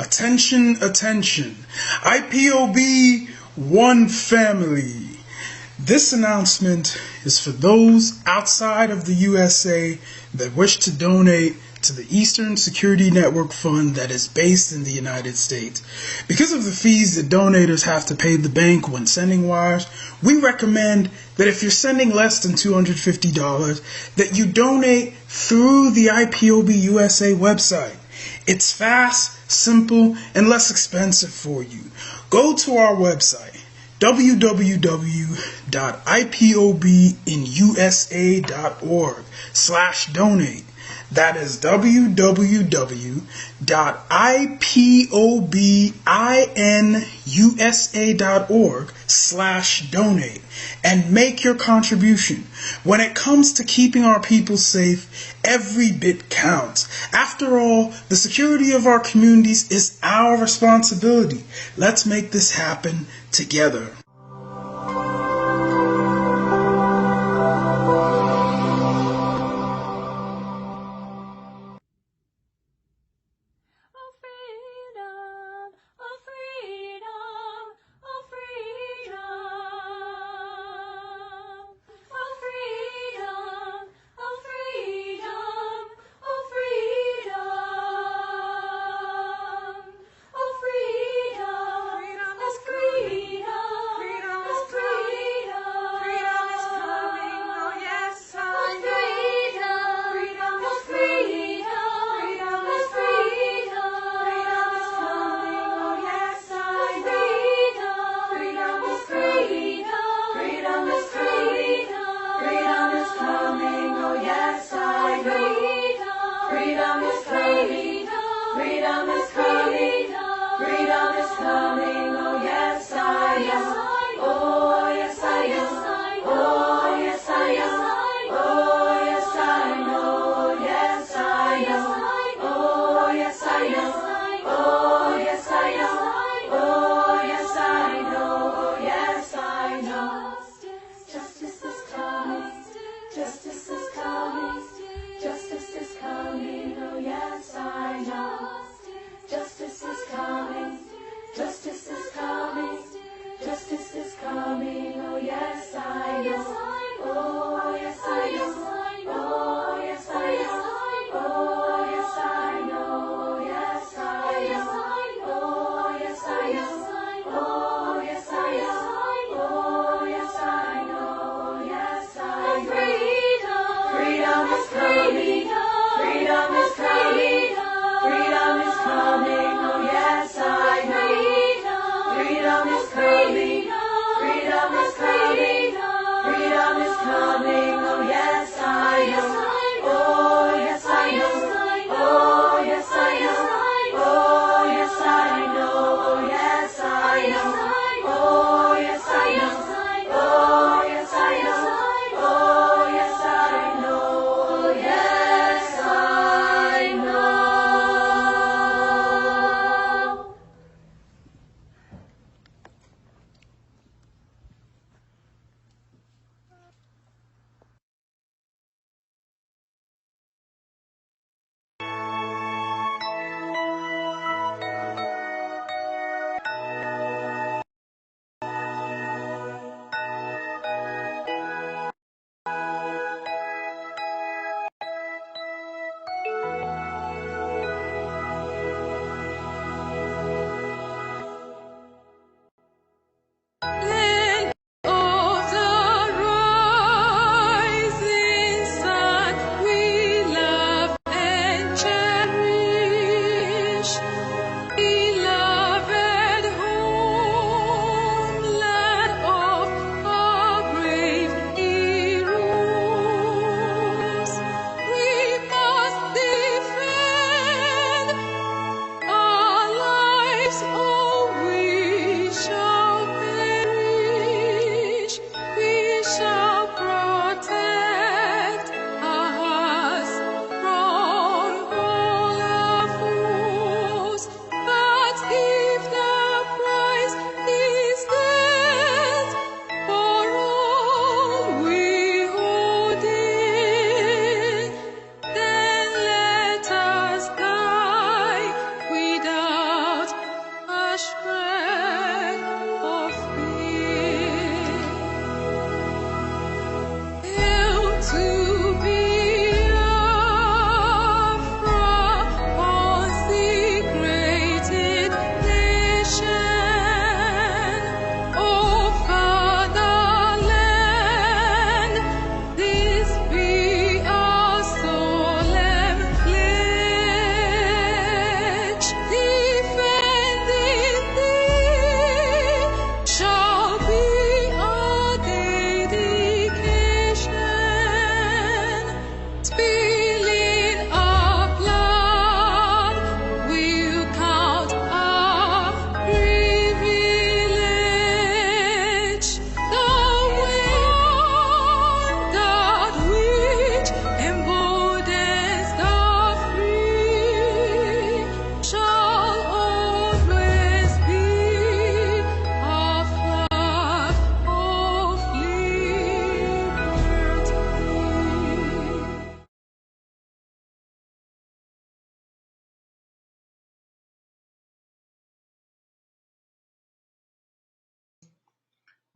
Attention, attention. IPOB One Family. This announcement is for those outside of the USA that wish to donate to the Eastern Security Network Fund that is based in the United States. Because of the fees that donators have to pay the bank when sending wires, we recommend that if you're sending less than $250, that you donate through the IPOB USA website. It's fast, simple, and less expensive for you. Go to our website, www.ipobinusa.org/donate. That is www.ipobinusa.org/donate and make your contribution. When it comes to keeping our people safe, every bit counts. After all, the security of our communities is our responsibility. Let's make this happen together.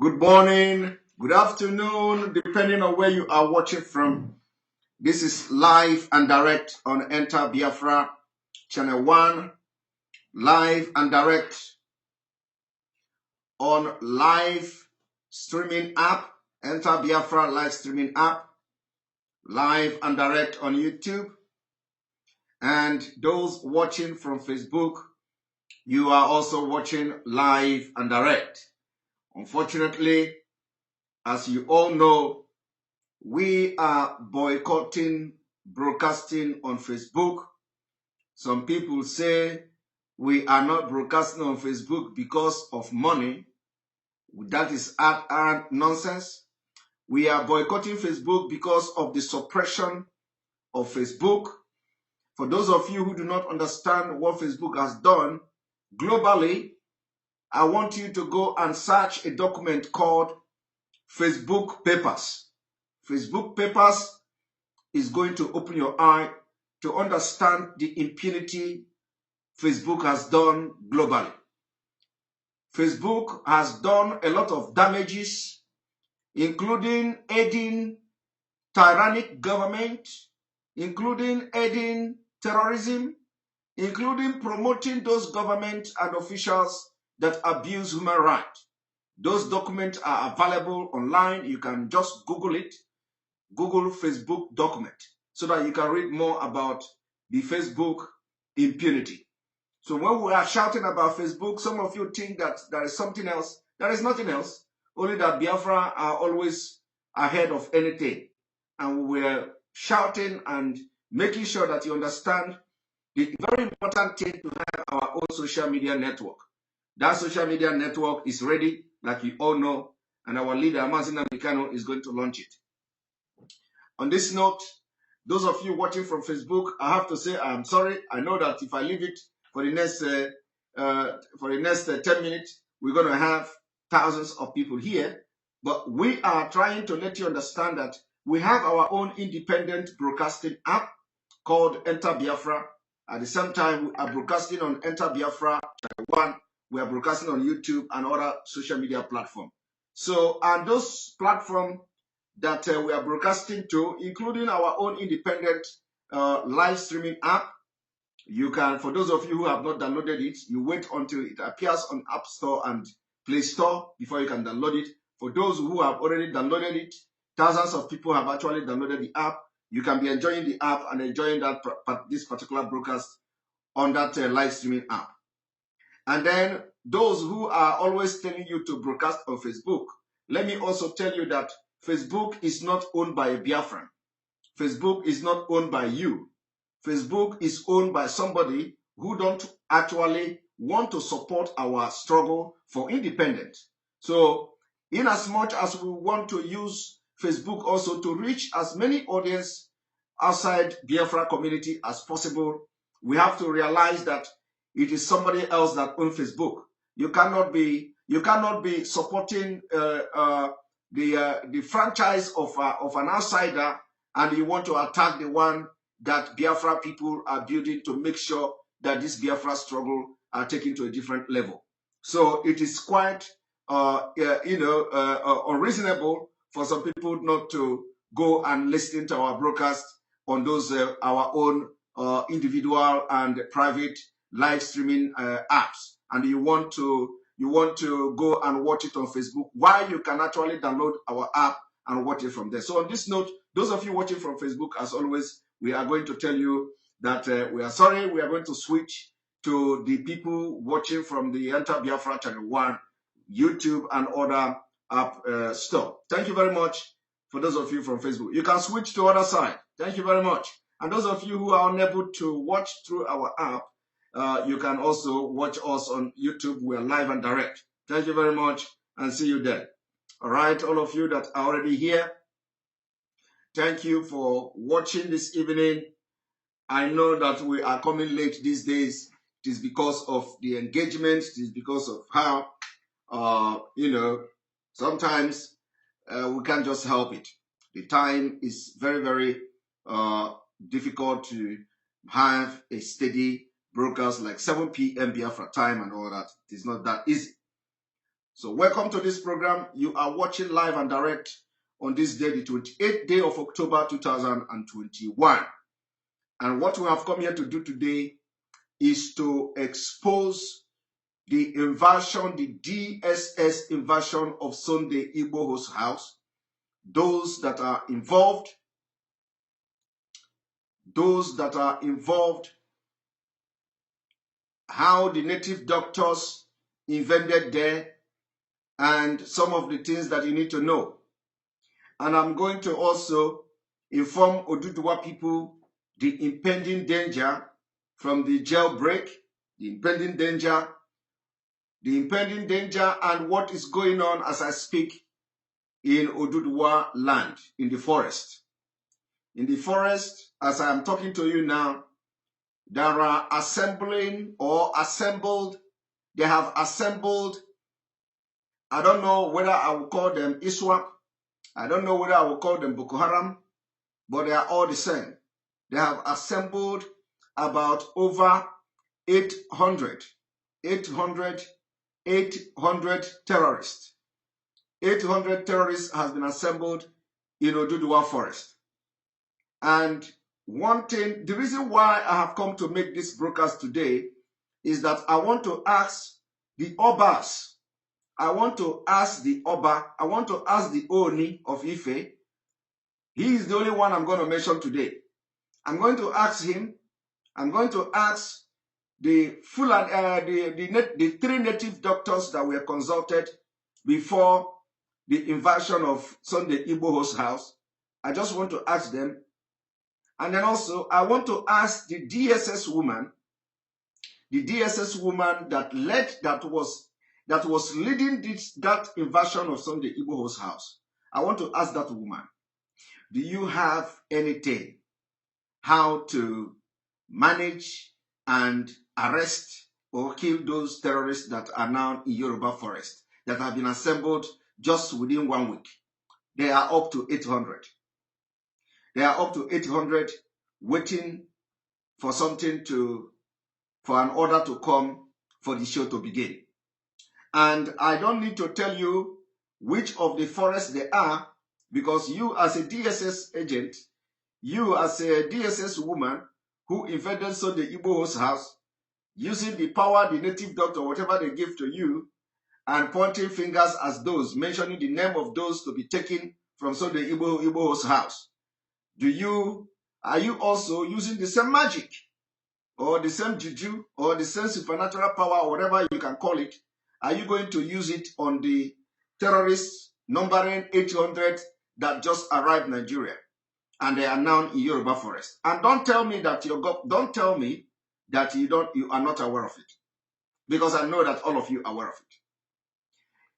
Good morning, good afternoon, depending on where you are watching from. This is live and direct on Enter Biafra Channel 1, live and direct on live streaming app, Enter Biafra live streaming app, live and direct on YouTube. And those watching from Facebook, you are also watching live and direct. Unfortunately, as you all know, we are boycotting broadcasting on Facebook. Some people say we are not broadcasting on Facebook because of money. That is nonsense. We are boycotting Facebook because of the suppression of Facebook. For those of you who do not understand what Facebook has done globally, I want you to go and search a document called Facebook Papers. Facebook Papers is going to open your eye to understand the impunity Facebook has done globally. Facebook has done a lot of damages, including aiding tyrannic government, including aiding terrorism, including promoting those government and officials that abuse human rights. Those documents are available online. You can just Google it. Google Facebook document so that you can read more about the Facebook impunity. So when we are shouting about Facebook, some of you think that there is something else. There is nothing else, only that Biafra are always ahead of anything. And we're shouting and making sure that you understand the very important thing to have our own social media network. That social media network is ready, like you all know, and our leader, Amazina Mikano, is going to launch it. On this note, those of you watching from Facebook, I have to say I'm sorry. I know that if I leave it for the next 10 minutes, we're going to have thousands of people here. But we are trying to let you understand that we have our own independent broadcasting app called Enter Biafra. At the same time, we are broadcasting on Enter Biafra Channel 1. We are broadcasting on YouTube and other social media platforms. So, and those platforms that we are broadcasting to, including our own independent live streaming app. You can, for those of you who have not downloaded it, you wait until it appears on App Store and Play Store before you can download it. For those who have already downloaded it, thousands of people have actually downloaded the app. You can be enjoying the app and enjoying this particular broadcast on that live streaming app. And then those who are always telling you to broadcast on Facebook, let me also tell you that Facebook is not owned by a Biafran. Facebook is not owned by you. Facebook is owned by somebody who don't actually want to support our struggle for independence. So in as much as we want to use Facebook also to reach as many audience outside Biafra community as possible, we have to realize that it is somebody else that owns Facebook. You cannot be supporting the franchise of an outsider, and you want to attack the one that Biafra people are building to make sure that this Biafra struggle are taken to a different level. So it is quite unreasonable for some people not to go and listen to our broadcast on those our own individual and private live streaming apps, and you want to go and watch it on Facebook, while you can actually download our app and watch it from there. So on this note, those of you watching from Facebook, as always, we are going to tell you that we are sorry. We are going to switch to the people watching from the Enter Biafra Channel 1, YouTube, and other app store. Thank you very much for those of you from Facebook. You can switch to other side. Thank you very much. And those of you who are unable to watch through our app, you can also watch us on YouTube. We are live and direct. Thank you very much, and see you there. All right, all of you that are already here, thank you for watching this evening. I know that we are coming late these days. It is because of the engagement. It is because of how, sometimes we can't just help it. The time is very, very difficult to have a steady broadcast like 7 p.m. Biafra time and all that. It is not that easy. So welcome to this program. You are watching live and direct on this day, the 28th day of October 2021. And what we have come here to do today is to expose the invasion, the DSS invasion of Sunday Igboho's house. Those that are involved, how the native doctors invaded there, and some of the things that you need to know. And I'm going to also inform Oduduwa people the impending danger from the jailbreak, the impending danger and what is going on as I speak in Oduduwa land, in the forest. In the forest, as I am talking to you now, there are they have assembled, I don't know whether I will call them ISWAP, I don't know whether I will call them Boko Haram, but they are all the same. They have assembled about over 800 terrorists. 800 terrorists has been assembled in Oduduwa forest. And one thing, the reason why I have come to make this broadcast today is that I want to ask the Obas, I want to ask the Oni of Ife. He is the only one I'm going to mention today. I'm going to ask him, I'm going to ask the three native doctors that were consulted before the invasion of Sunday Igboho's house. I just want to ask them. And then also, I want to ask the DSS woman that was leading that invasion of Sunday Igboho's house. I want to ask that woman, do you have anything how to manage and arrest or kill those terrorists that are now in Yoruba forest that have been assembled just within 1 week? They are up to 800. They are up to 800 waiting for an order to come for the show to begin. And I don't need to tell you which of the forests they are, because you as a DSS agent, you as a DSS woman who invaded Sunday Igboho's house, using the power the native doctor, whatever they give to you, and pointing fingers as those, mentioning the name of those to be taken from Sunday Igboho's house. Are you also using the same magic, or the same juju, or the same supernatural power, or whatever you can call it? Are you going to use it on the terrorists numbering 800 that just arrived in Nigeria, and they are now in Yoruba forest? And don't tell me that you are not aware of it, because I know that all of you are aware of it.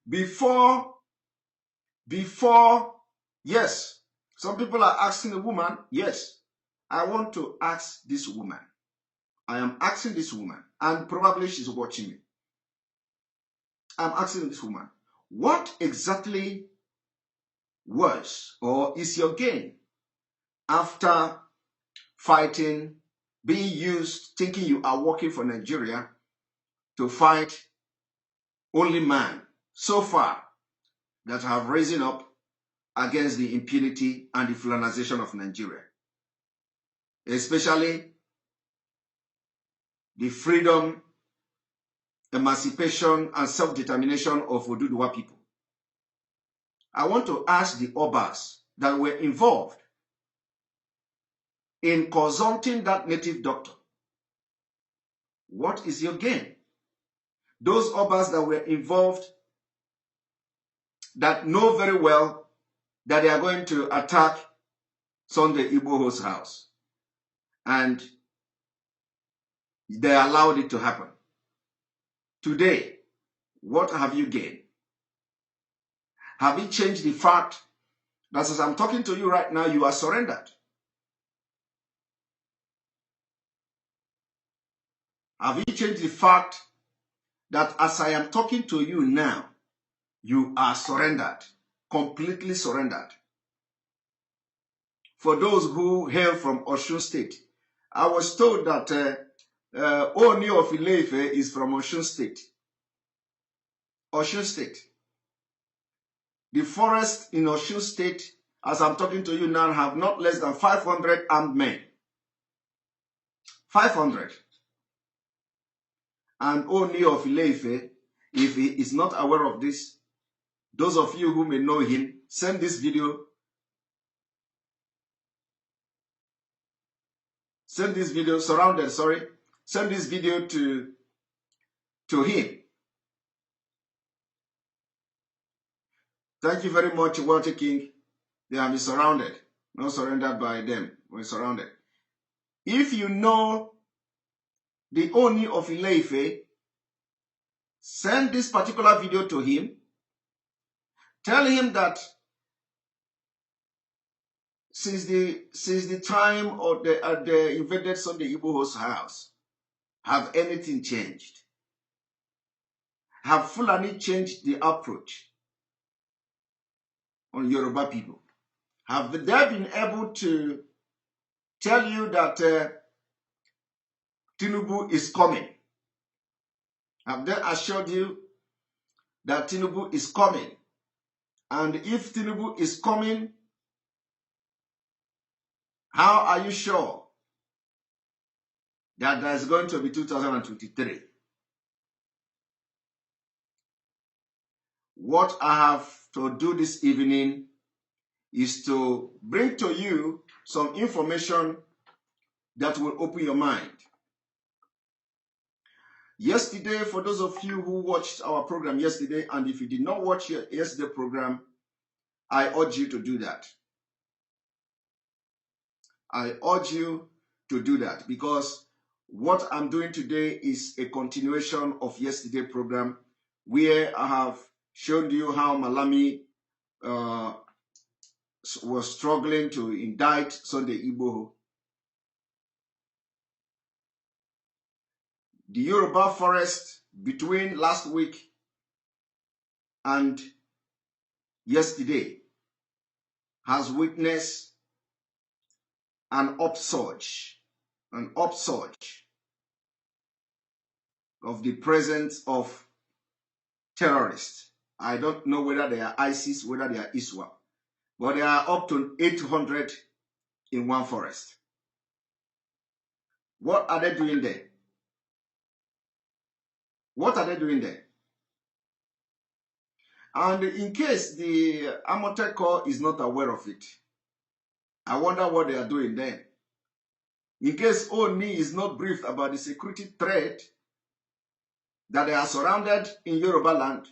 Before, yes, some people are asking the woman. Yes, I want to ask this woman. I am asking this woman, and probably she's watching me. I'm asking this woman, what exactly was or is your gain after fighting, being used, thinking you are working for Nigeria to fight only man so far that have risen up against the impunity and the Fulanization of Nigeria, especially the freedom, emancipation, and self-determination of Oduduwa people? I want to ask the Obas that were involved in consulting that native doctor, what is your gain? Those Obas that were involved that know very well that they are going to attack Sunday Igboho's house, and they allowed it to happen. Today, what have you gained? Have you changed the fact that as I'm talking to you right now, you are surrendered? Have you changed the fact that as I am talking to you now, you are surrendered, completely surrendered? For those who hail from Osun State, I was told that Oni of Ile-Ife is from Osun State. Osun State. The forest in Osun State, as I'm talking to you now, have not less than 500 armed men. 500. And Oni of Ile-Ife, if he is not aware of this, those of you who may know him, send this video. Send this video to him. Thank you very much, Walter King. They have been surrounded, not surrendered by them. We're surrounded. If you know the Oni of Ile-Ife, send this particular video to him. Tell him that since the time of the invaded Sunday Igboho's house, have anything changed? Have Fulani changed the approach on Yoruba people? Have they been able to tell you that Tinubu is coming? Have they assured you that Tinubu is coming? And if Tinubu is coming, how are you sure that there is going to be 2023? What I have to do this evening is to bring to you some information that will open your mind. Yesterday, for those of you who watched our program yesterday, and if you did not watch yesterday's program, I urge you to do that. I urge you to do that because what I'm doing today is a continuation of yesterday's program where I have shown you how Malami was struggling to indict Sunday Igboho. The Yoruba forest between last week and yesterday has witnessed an upsurge of the presence of terrorists. I don't know whether they are ISIS, whether they are ISWAP, but they are up to 800 in one forest. What are they doing there? What are they doing there? And in case the Amotek Corps is not aware of it, I wonder what they are doing there. In case Oni is not briefed about the security threat that they are surrounded in Yoruba land,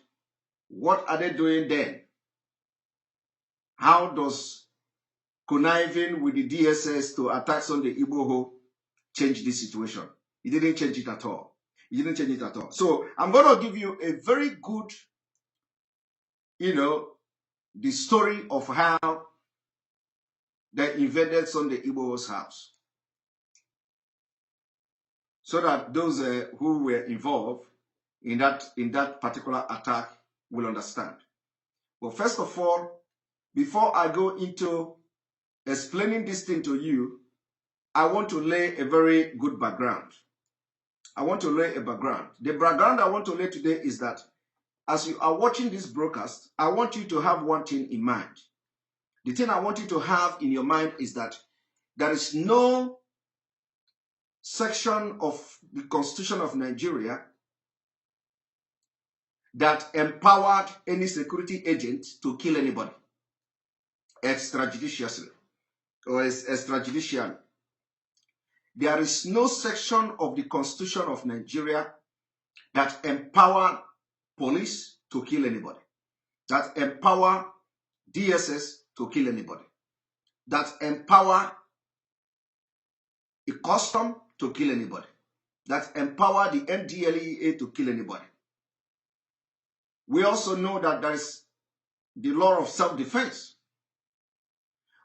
what are they doing then? How does conniving with the DSS to attack Sunday Igboho change this situation? It didn't change it at all. It didn't change it at all. So I'm going to give you a very good, the story of how they invaded Sunday Igboho's house, so that those who were involved in that particular attack will understand. But first of all, before I go into explaining this thing to you, I want to lay a very good background. I want to lay a background. The background I want to lay today is that as you are watching this broadcast, I want you to have one thing in mind. The thing I want you to have in your mind is that there is no section of the Constitution of Nigeria that empowered any security agent to kill anybody extrajudicially or extrajudicially. There is no section of the Constitution of Nigeria that empower police to kill anybody, that empower DSS to kill anybody, that empower a custom to kill anybody, that empower the NDLEA to kill anybody. We also know that there is the law of self-defense.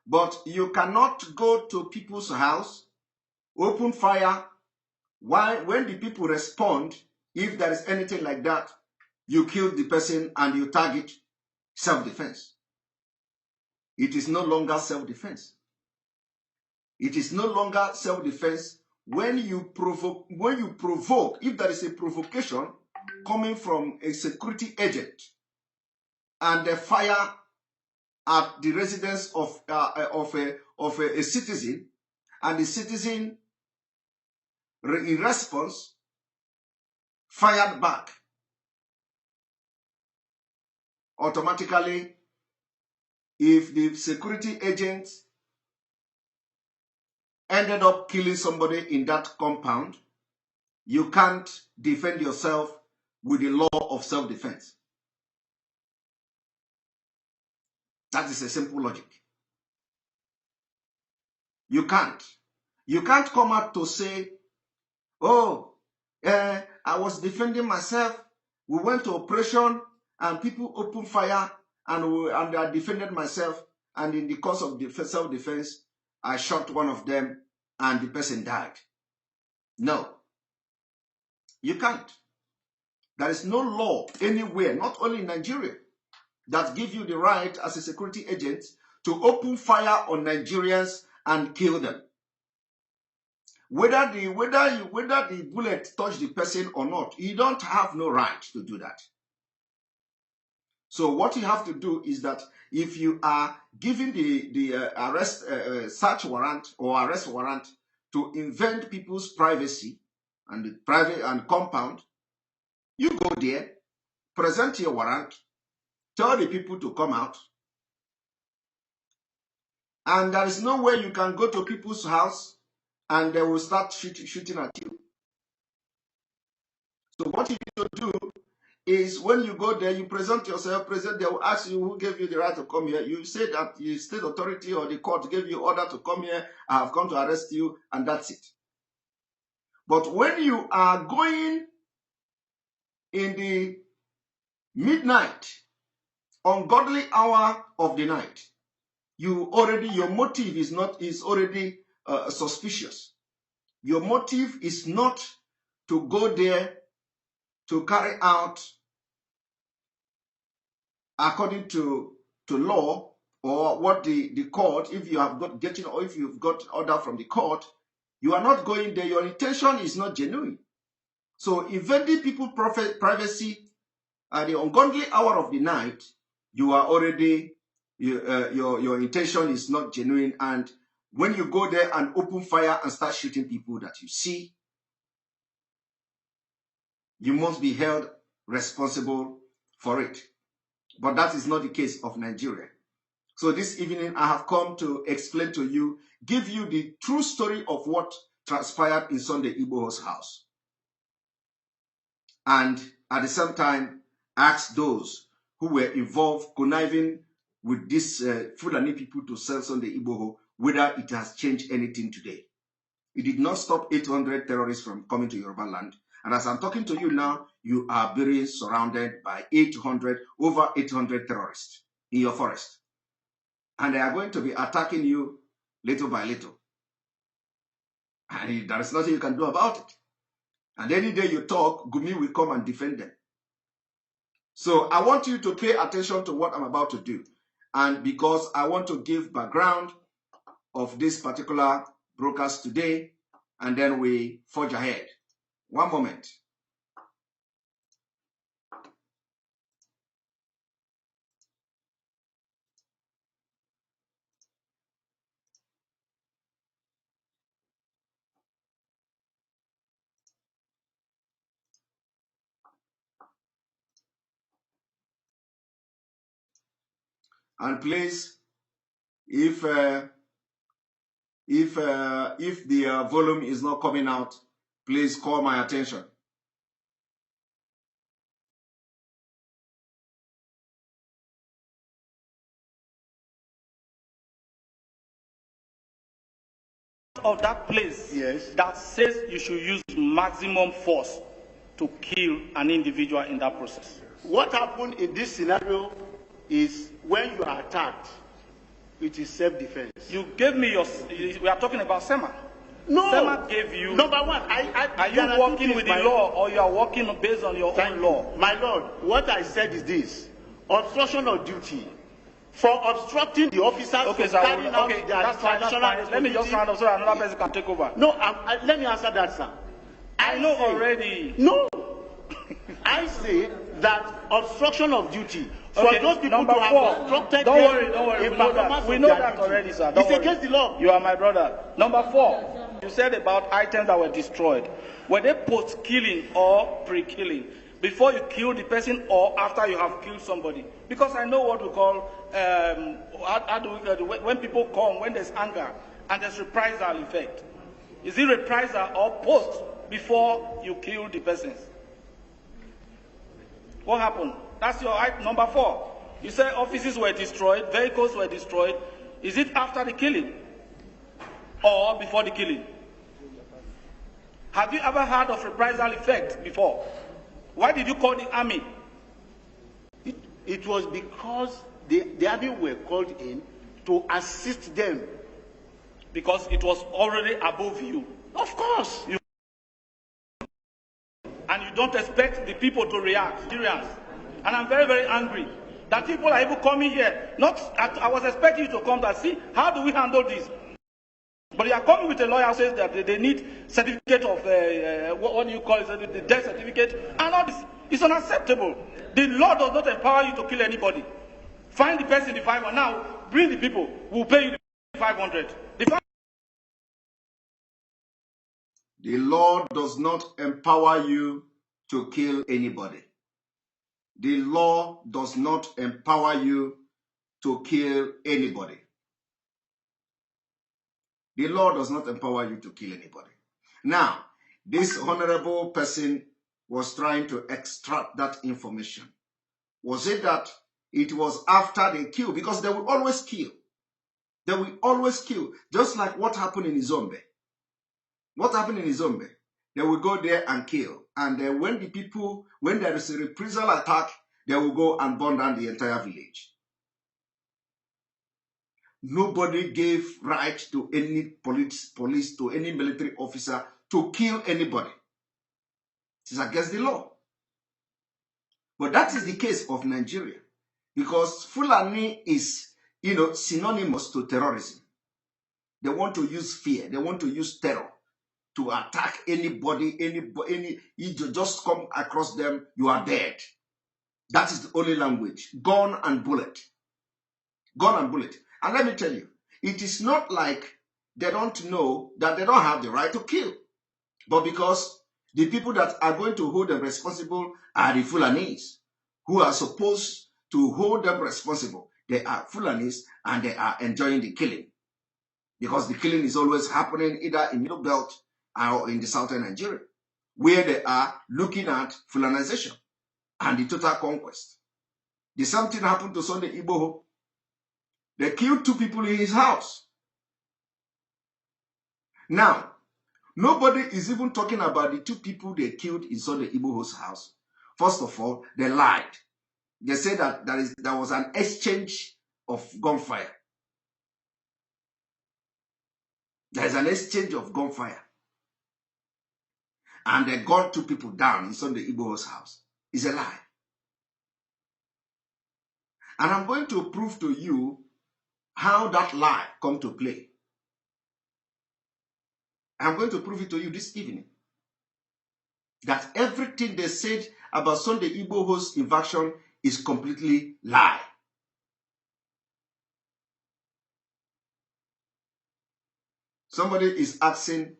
But you cannot go to people's house, open fire, when the people respond, if there is anything like that, you kill the person and you target self-defense. It is no longer self-defense. It is no longer self-defense when you provoke, if there is a provocation coming from a security agent and a fire at the residence of a citizen, and the citizen, in response, fired back, automatically, if the security agent ended up killing somebody in that compound, you can't defend yourself with the law of self-defense. That is a simple logic. You can't. You can't come out to say, oh, I was defending myself. We went to operation and people opened fire and I defended myself. And in the course of self-defense, I shot one of them and the person died. No. You can't. There is no law anywhere, not only in Nigeria, that gives you the right as a security agent to open fire on Nigerians and kill them. Whether the bullet touched the person or not, you don't have no right to do that. So what you have to do is that if you are giving the arrest search warrant or arrest warrant to invade people's privacy and the private and compound, you go there, present your warrant, tell the people to come out, and there is no way you can go to people's house and they will start shooting at you. So what you need to do is when you go there, you present yourself, they will ask you who gave you the right to come here. You say that the state authority or the court gave you order to come here, I have come to arrest you, and that's it. But when you are going in the midnight, ungodly hour of the night, your motive is already suspicious. Your motive is not to go there to carry out according to law or what the court, if you have got getting or if you've got order from the court, you are not going there. Your intention is not genuine. So invading people's privacy at the ungodly hour of the night, you are already your intention is not genuine. And when you go there and open fire and start shooting people that you see, you must be held responsible for it. But that is not the case of Nigeria. So this evening, I have come to explain to you, give you the true story of what transpired in Sunday Igboho's house. And at the same time, ask those who were involved, conniving with these Fulani people to sell Sunday Igboho, whether it has changed anything today. It did not stop 800 terrorists from coming to Yoruba land. And as I'm talking to you now, you are being surrounded by over 800 terrorists in your forest. And they are going to be attacking you little by little. And there is nothing you can do about it. And any day you talk, Gumi will come and defend them. So I want you to pay attention to what I'm about to do. And because I want to give background of this particular broadcast today, and then we forge ahead. One moment. And please, if the volume is not coming out, please call my attention. Of that place, yes, that says you should use maximum force to kill an individual in that process. What happened in this scenario is when you are attacked, it is self-defense. You gave me we are talking about SEMA. No. SEMA gave you. Number one, are you working with the law or you are working based on your own law? My lord, what I said is this: obstruction of duty. For obstructing the officers from carrying out their traditional responsibility. Let me just round up so another person can take over. No, let me answer that, sir. I know already. No. I say that obstruction of duty for those people number to have four. obstructed Don't worry, a we know performance that. We of know their that duty. already, sir. Don't It's worry. against the law. You are my brother. Number four, you said about items that were destroyed. Were they post-killing or pre-killing? Before you kill the person or after you have killed somebody? Because I know what we call, when people come, when there's anger and there's reprisal effect. Is it reprisal or post before you kill the persons? What happened? That's your number four. You say offices were destroyed, vehicles were destroyed. Is it after the killing or before the killing? Have you ever heard of reprisal effect before? Why did you call the army? It was because the army were called in to assist them. Because it was already above you. Of course. And you don't expect the people to react. Syrians. And I'm very, very angry that people are even coming here. I was expecting you to come and see how do we handle this. But you are coming with a lawyer who says that they need certificate of, what do you call it, the death certificate, and all this. It's unacceptable. The law does not empower you to kill anybody. Find the person, the 500. Now, bring the people. We'll pay you the 500. The law does not empower you to kill anybody. The law does not empower you to kill anybody. The law does not empower you to kill anybody. Now, this honorable person was trying to extract that information. Was it that it was after they kill? Because they will always kill. They will always kill. Just like what happened in Izombe. What happened in Izombe? They will go there and kill. And then when there is a reprisal attack, they will go and burn down the entire village. Nobody gave right to any police, to any military officer to kill anybody. It is against the law. But that is the case of Nigeria. Because Fulani is, synonymous to terrorism. They want to use fear. They want to use terror to attack anybody, you just come across them, you are dead. That is the only language. Gun and bullet. Gun and bullet. And let me tell you, it is not like they don't know that they don't have the right to kill. But because the people that are going to hold them responsible are the Fulanis, who are supposed to hold them responsible. They are Fulanis and they are enjoying the killing. Because the killing is always happening either in Middle Belt or in the southern Nigeria, where they are looking at Fulanization and the total conquest. The same thing happened to Sunday Igboho. They killed 2 people in his house. Now, nobody is even talking about the 2 people they killed in Sunday Igboho's house. First of all, they lied. They said that there was an exchange of gunfire. There is an exchange of gunfire. And they got 2 people down in Sunday Igboho's house. It's a lie. And I'm going to prove to you how that lie come to play. I'm going to prove it to you this evening. That everything they said about Sunday Igboho's invasion is completely lie. Somebody is asking,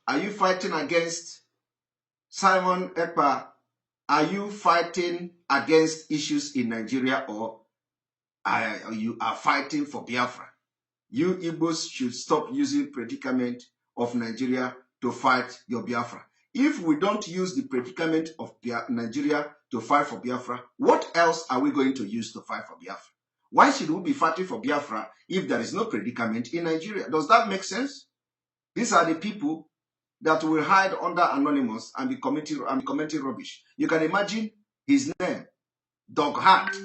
are you fighting against Simon Ekpa? Are you fighting against issues in Nigeria, or you are fighting for Biafra? You Igbos should stop using predicament of Nigeria to fight your Biafra. If we don't use the predicament of Nigeria to fight for Biafra, what else are we going to use to fight for Biafra? Why should we be fighting for Biafra if there is no predicament in Nigeria? Does that make sense? These are the people that will hide under anonymous and be commenting rubbish. You can imagine his name, Dog Heart.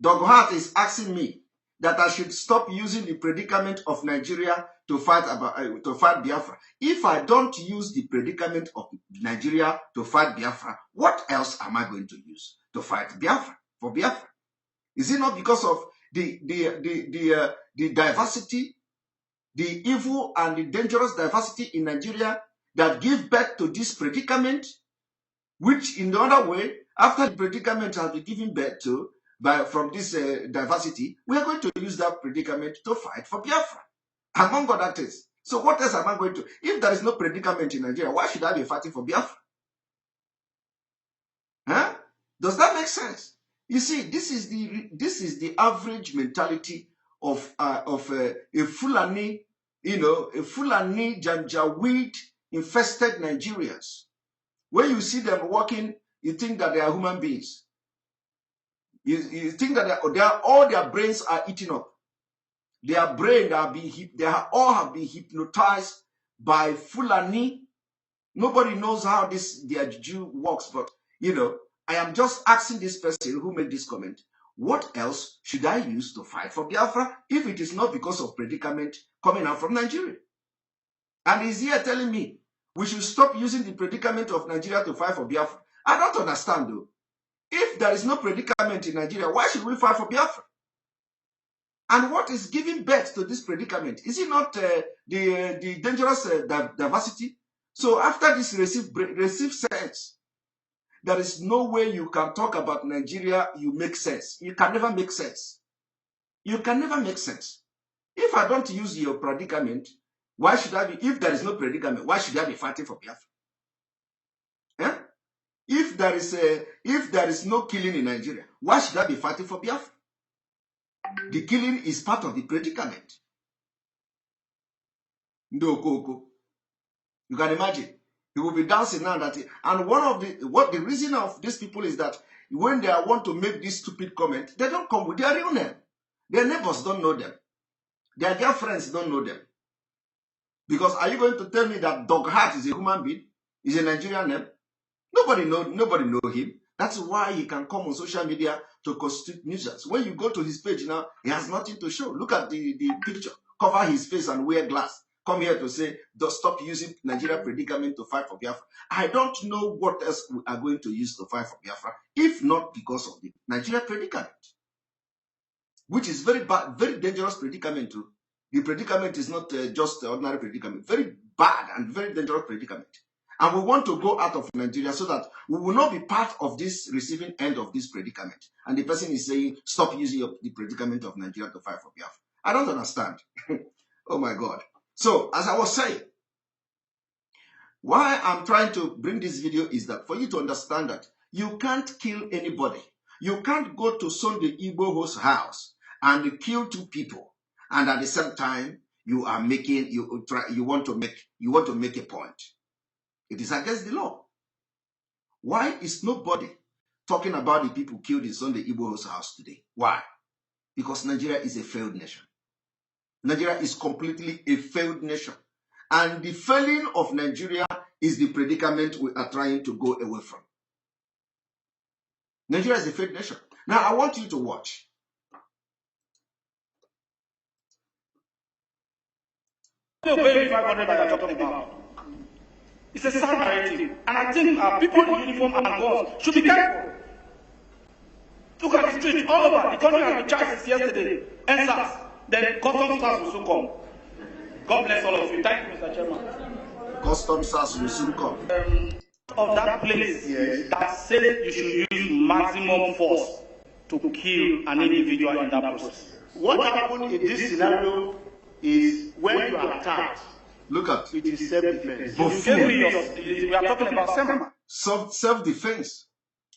Dog Heart is asking me that I should stop using the predicament of Nigeria to fight Biafra. If I don't use the predicament of Nigeria to fight Biafra, what else am I going to use to fight Biafra, for Biafra? Is it not because of the diversity, the evil and the dangerous diversity in Nigeria that give birth to this predicament? which in the other way, after the predicament has been given birth to from this diversity, we are going to use that predicament to fight for Biafra, among other things. So what else am I going to? If there is no predicament in Nigeria, why should I be fighting for Biafra? Huh? Does that make sense? You see, this is the average mentality of a Fulani, a Fulani Janjaweed infested Nigerians. When you see them walking, you think that they are human beings. You think that all their brains are eaten up. Their brain all have been hypnotized by Fulani. Nobody knows how their juju works, but I am just asking this person who made this comment, what else should I use to fight for Biafra if it is not because of predicament coming out from Nigeria? And he's here telling me we should stop using the predicament of Nigeria to fight for Biafra. I don't understand though. If there is no predicament in Nigeria, why should we fight for Biafra? And what is giving birth to this predicament? Is it not the dangerous diversity? So after this receive sense, there is no way you can talk about Nigeria, you make sense. You can never make sense. You can never make sense. If I don't use your predicament, why should I be, if there is no predicament, why should I be fighting for Biafra? Eh? If there is no killing in Nigeria, why should I be fighting for Biafra? The killing is part of the predicament. No. You can imagine. He will be dancing now and one of the reason of these people is that when they want to make this stupid comment, they don't come with their real name. Their neighbors don't know them. Their girlfriends don't know them. Because are you going to tell me that Dog Heart is a human being? Is a Nigerian name? Nobody know him. That's why he can come on social media to constitute nuisance. When you go to his page now, he has nothing to show. Look at the picture. Cover his face and wear glass. Come here to say, stop using Nigeria predicament to fight for Biafra. I don't know what else we are going to use to fight for Biafra, if not because of the Nigeria predicament, which is very bad, very dangerous predicament too. The predicament is not just ordinary predicament, very bad and very dangerous predicament. And we want to go out of Nigeria so that we will not be part of this receiving end of this predicament. And the person is saying, stop using the predicament of Nigeria to fight for Biafra. I don't understand. Oh my God. So, as I was saying, why I'm trying to bring this video is that for you to understand that you can't kill anybody. You can't go to Sunday Igboho's house and kill two people, and at the same time you are making you want to make a point. It is against the law. Why is nobody talking about the people killed in Sunday Igboho's house today? Why? Because Nigeria is a failed nation. Nigeria is completely a failed nation. And the failing of Nigeria is the predicament we are trying to go away from. Nigeria is a failed nation. Now, I want you to watch. It's a sad narrative. And I think people in uniform and guns should be careful. Look at the street all over. The country has been charged since yesterday. NSAS. Then custom SARS will soon come. God bless all of you. Thank you, Mr. Chairman. Custom SARS will soon come. Of that place that said you should use maximum force to kill an individual in that process. What happened in this scenario is when you are attacked. Look at it is self-defense. We are talking about self-defense.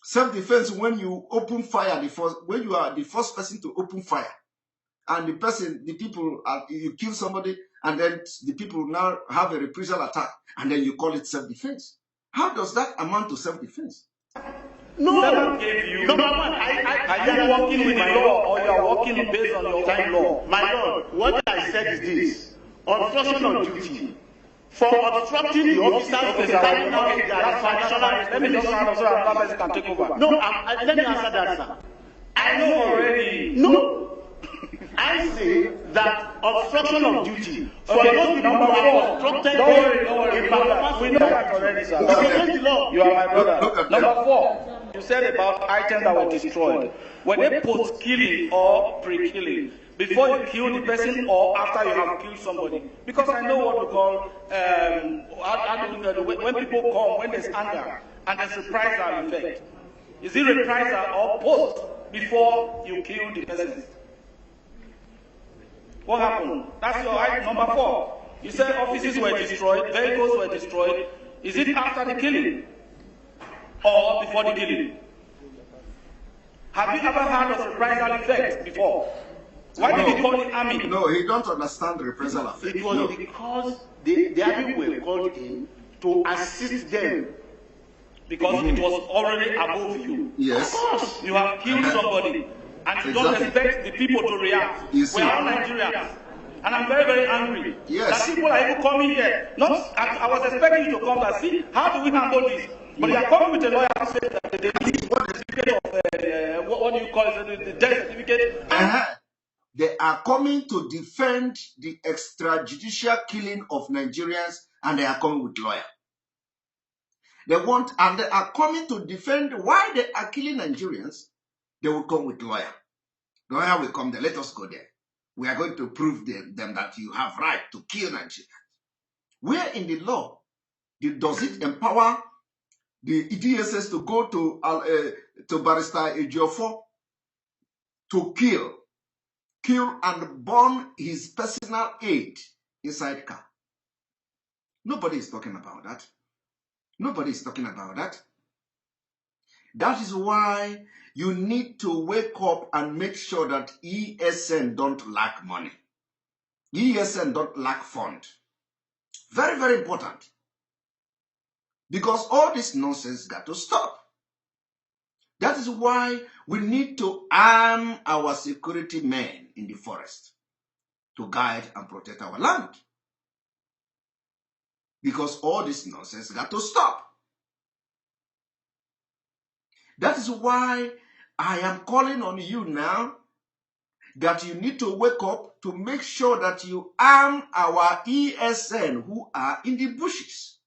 Self-defense when you open fire when you are the first person to open fire. And the people, you kill somebody, and then the people now have a reprisal attack, and then you call it self-defense. How does that amount to self-defense? No. Number one, are you working with my law, or you are working based on your own law? My lord, what I said is this: obstruction of duty for obstructing the officers from carrying out their functional. Let me just round up so that person can take over. No, let me answer that, sir. I know already. No. I say that obstruction of duty for those people who are obstructed in performance. We know that already, sir. You are my brother. Number 4, you said about items that were destroyed. Were they post-killing or pre-killing? Before you kill the person or after you have killed somebody? Because I know what we call, when people come, when there's anger, and there's reprisal effect. Is it reprisal or post before you kill the person? What happened? That's your item number 4. You said offices were destroyed, vehicles were destroyed. Is it after the killing or before the killing? Have you ever heard of reprisal effect before? Why did you call it army? No, he don't understand the reprisal effect. It was because the army were called in to assist them. Because it was already above you. Yes. Of course, you have killed somebody, and you don't expect the people to react. We are all Nigerians, and I'm very, very angry that people are even coming here. I was expecting you to come and see how do we handle this, but you are coming with a lawyer who says that they need what certificate of what do you call it, the death certificate. They are coming to defend the extrajudicial killing of Nigerians, and they are coming with lawyer. They are coming to defend why they are killing Nigerians. They will come with lawyer. Lawyer will come there. Let us go there. We are going to prove them that you have right to kill Nigerians. Where in the law does it empower the DSS to go to Barrister Ejiofor to kill and burn his personal aide inside car? Nobody is talking about that. Nobody is talking about that. That is why you need to wake up and make sure that ESN don't lack money. ESN don't lack fund. Very, very important. Because all this nonsense got to stop. That is why we need to arm our security men in the forest to guide and protect our land. Because all this nonsense got to stop. That is why I am calling on you now that you need to wake up to make sure that you arm our ESN who are in the bushes.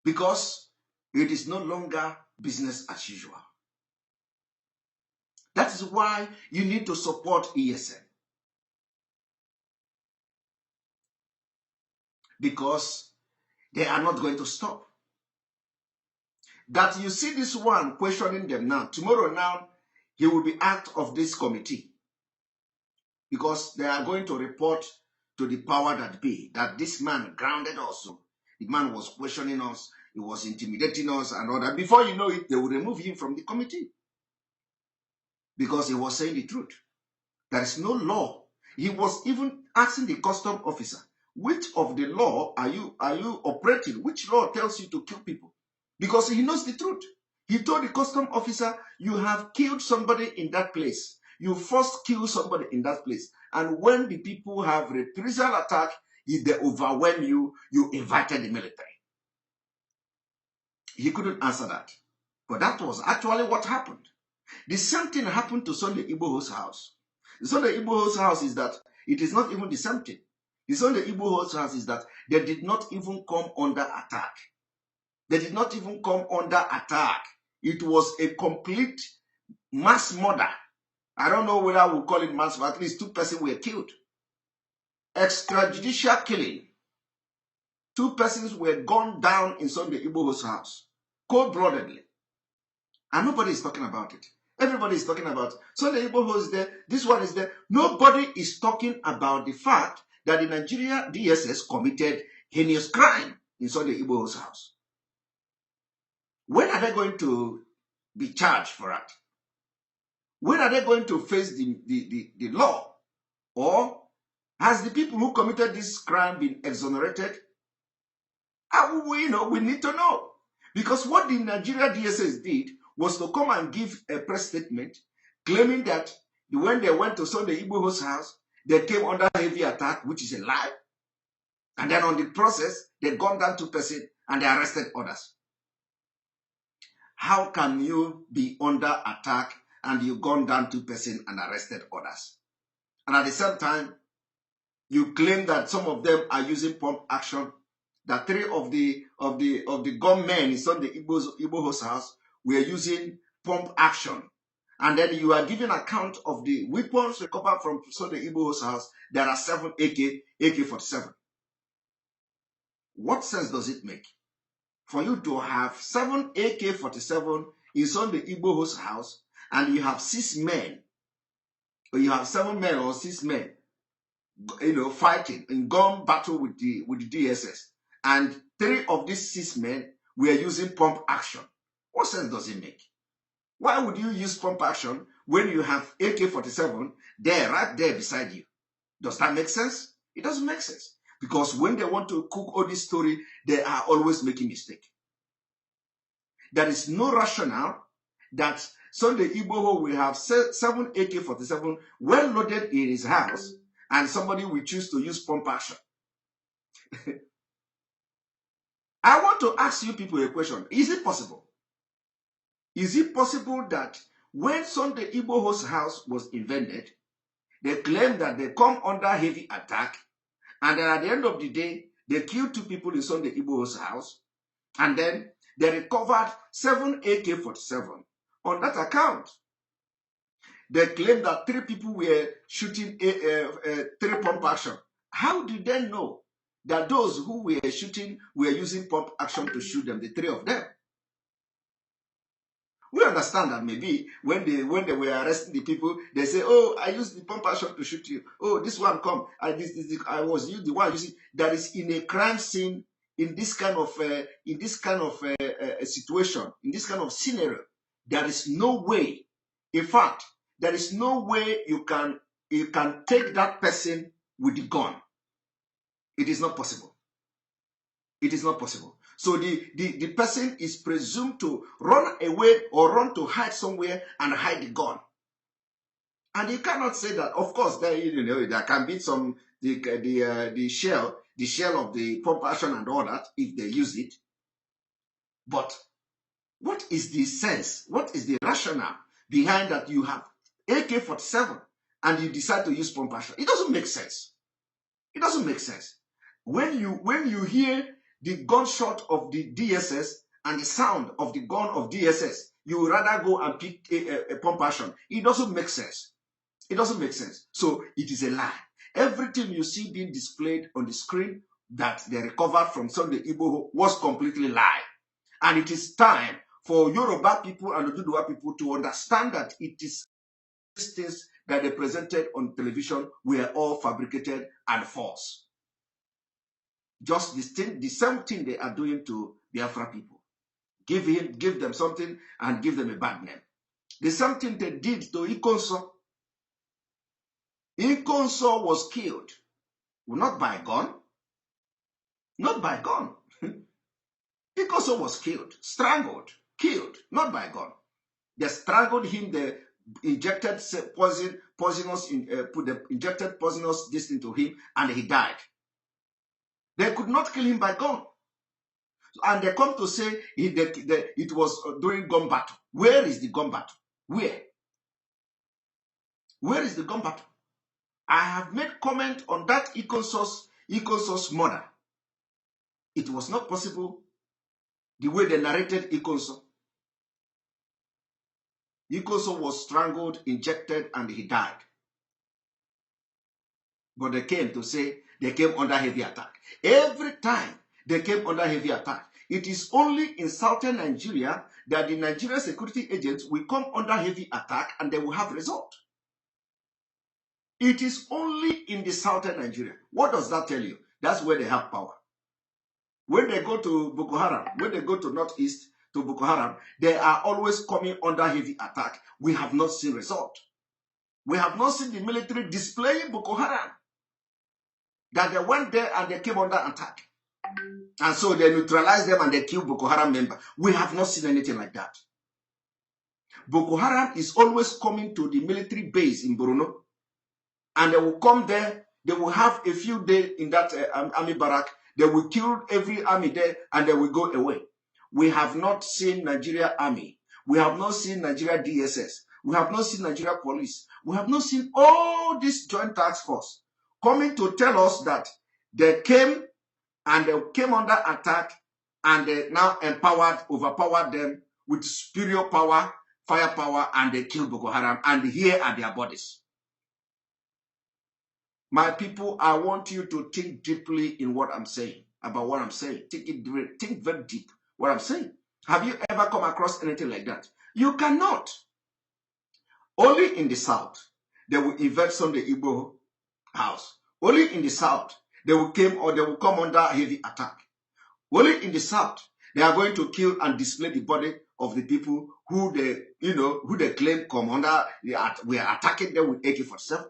Because it is no longer business as usual. That is why you need to support ESN. Because they are not going to stop. That you see this one questioning them now. Tomorrow now, he will be out of this committee. Because they are going to report to the power that be that this man grounded us. The man was questioning us. He was intimidating us and all that. Before you know it, they will remove him from the committee. Because he was saying the truth. There is no law. He was even asking the custom officer, which of the law are you operating? Which law tells you to kill people? Because he knows the truth. He told the custom officer, you have killed somebody in that place. You first kill somebody in that place. And when the people have reprisal attack, if they overwhelm you, you invited the military. He couldn't answer that. But that was actually what happened. The same thing happened to Sunday Igboho's house. The Sunday Igboho's house is that it is not even the same thing. The Sunday Igboho's house is that they did not even come under attack. They did not even come under attack. It was a complete mass murder. I don't know whether I would call it mass, but at least 2 persons were killed. Extrajudicial killing. 2 persons were gunned down in Sunday Igboho's house. Cold-bloodedly. And nobody is talking about it. Everybody is talking about Sunday Igboho is there, this one is there. Nobody is talking about the fact that the Nigeria DSS committed heinous crime in Sunday Igboho's house. When are they going to be charged for that? When are they going to face the law? Or has the people who committed this crime been exonerated? We need to know. Because what the Nigeria DSS did was to come and give a press statement claiming that when they went to Sunday Igboho's house, they came under heavy attack, which is a lie. And then on the process, they gunned down 2 persons and they arrested others. How can you be under attack and you gunned down 2 persons and arrested others? And at the same time, you claim that some of them are using pump action, that 3 of the gunmen in Sunday Igboho's house were using pump action. And then you are giving account of the weapons recovered from Sunday Igboho's house. There are 7 AK-47. What sense does it make for you to have 7 AK-47 in Sunday Igboho's house, and you have 6 men, or you have 7 men or 6 men, fighting in gun battle with the DSS, and 3 of these 6 men were using pump action. What sense does it make? Why would you use pump action when you have AK-47 there, right there beside you? Does that make sense? It doesn't make sense. Because when they want to cook all this story, they are always making mistake. There is no rationale that Sunday Igboho will have 7 AK-47 well loaded in his house, and somebody will choose to use pump action. I want to ask you people a question. Is it possible? Is it possible that when Sunday Igboho's house was invented, they claimed that they come under heavy attack, and then at the end of the day, they killed 2 people in Sunday Igboho's house, and then they recovered 7 AK-47 on that account? They claimed that 3 people were shooting 3 pump action. How did they know that those who were shooting were using pump action to shoot them, the 3 of them? We understand that maybe when they were arresting the people, they say, "Oh, I used the pump action to shoot you. Oh, this one come. I was the one using." That is in a crime scene, in this kind of situation, in this kind of scenario, there is no way. In fact, there is no way you can take that person with the gun. It is not possible. It is not possible. So the person is presumed to run away or run to hide somewhere and hide the gun. And you cannot say that. Of course, there can be some the shell of the pump action and all that if they use it. But what is the sense? What is the rationale behind that you have AK-47 and you decide to use pump action? It doesn't make sense. It doesn't make sense. When you hear the gunshot of the DSS and the sound of the gun of DSS, you would rather go and pick a pump action. It doesn't make sense. It doesn't make sense. So it is a lie. Everything you see being displayed on the screen that they recovered from Sunday Igboho was completely lie. And it is time for Yoruba people and Oduduwa people to understand that it is these things that they presented on television were all fabricated and false. Just the same thing they are doing to Biafra people. Give them something and give them a bad name. The same thing they did to Ikonso. Ikonso was killed. Not by gun. Not by gun. Ikonso was killed, strangled, killed, not by gun. They strangled him, they injected injected poisonous this into him, and he died. They could not kill him by gun. And they come to say it was during gun battle. Where is the gun battle? Where? Where is the gun battle? I have made comment on that Ikonso's murder. It was not possible the way they narrated Ikonso. Ikonso was strangled, injected, and he died. But they came to say they came under heavy attack. Every time they came under heavy attack, it is only in southern Nigeria that the Nigerian security agents will come under heavy attack and they will have result. It is only in the southern Nigeria. What does that tell you? That's where they have power. When they go to Boko Haram, when they go to northeast to Boko Haram, they are always coming under heavy attack. We have not seen result. We have not seen the military displaying Boko Haram. That they went there and they came under attack. And so they neutralized them and they killed Boko Haram members. We have not seen anything like that. Boko Haram is always coming to the military base in Borno. And they will come there. They will have a few days in that army barrack. They will kill every army there and they will go away. We have not seen Nigeria Army. We have not seen Nigeria DSS. We have not seen Nigeria Police. We have not seen all this joint task force coming to tell us that they came and they came under attack and they now overpowered them with superior power, firepower, and they killed Boko Haram, and here are their bodies. My people, I want you to think deeply in what I'm saying, about what I'm saying. Think very deep what I'm saying. Have you ever come across anything like that? You cannot. Only in the south, they will invade Sunday Igboho house. Only in the south, they will come under heavy attack. Only in the south, they are going to kill and display the body of the people who they claim come under. We are attacking them with AK-47.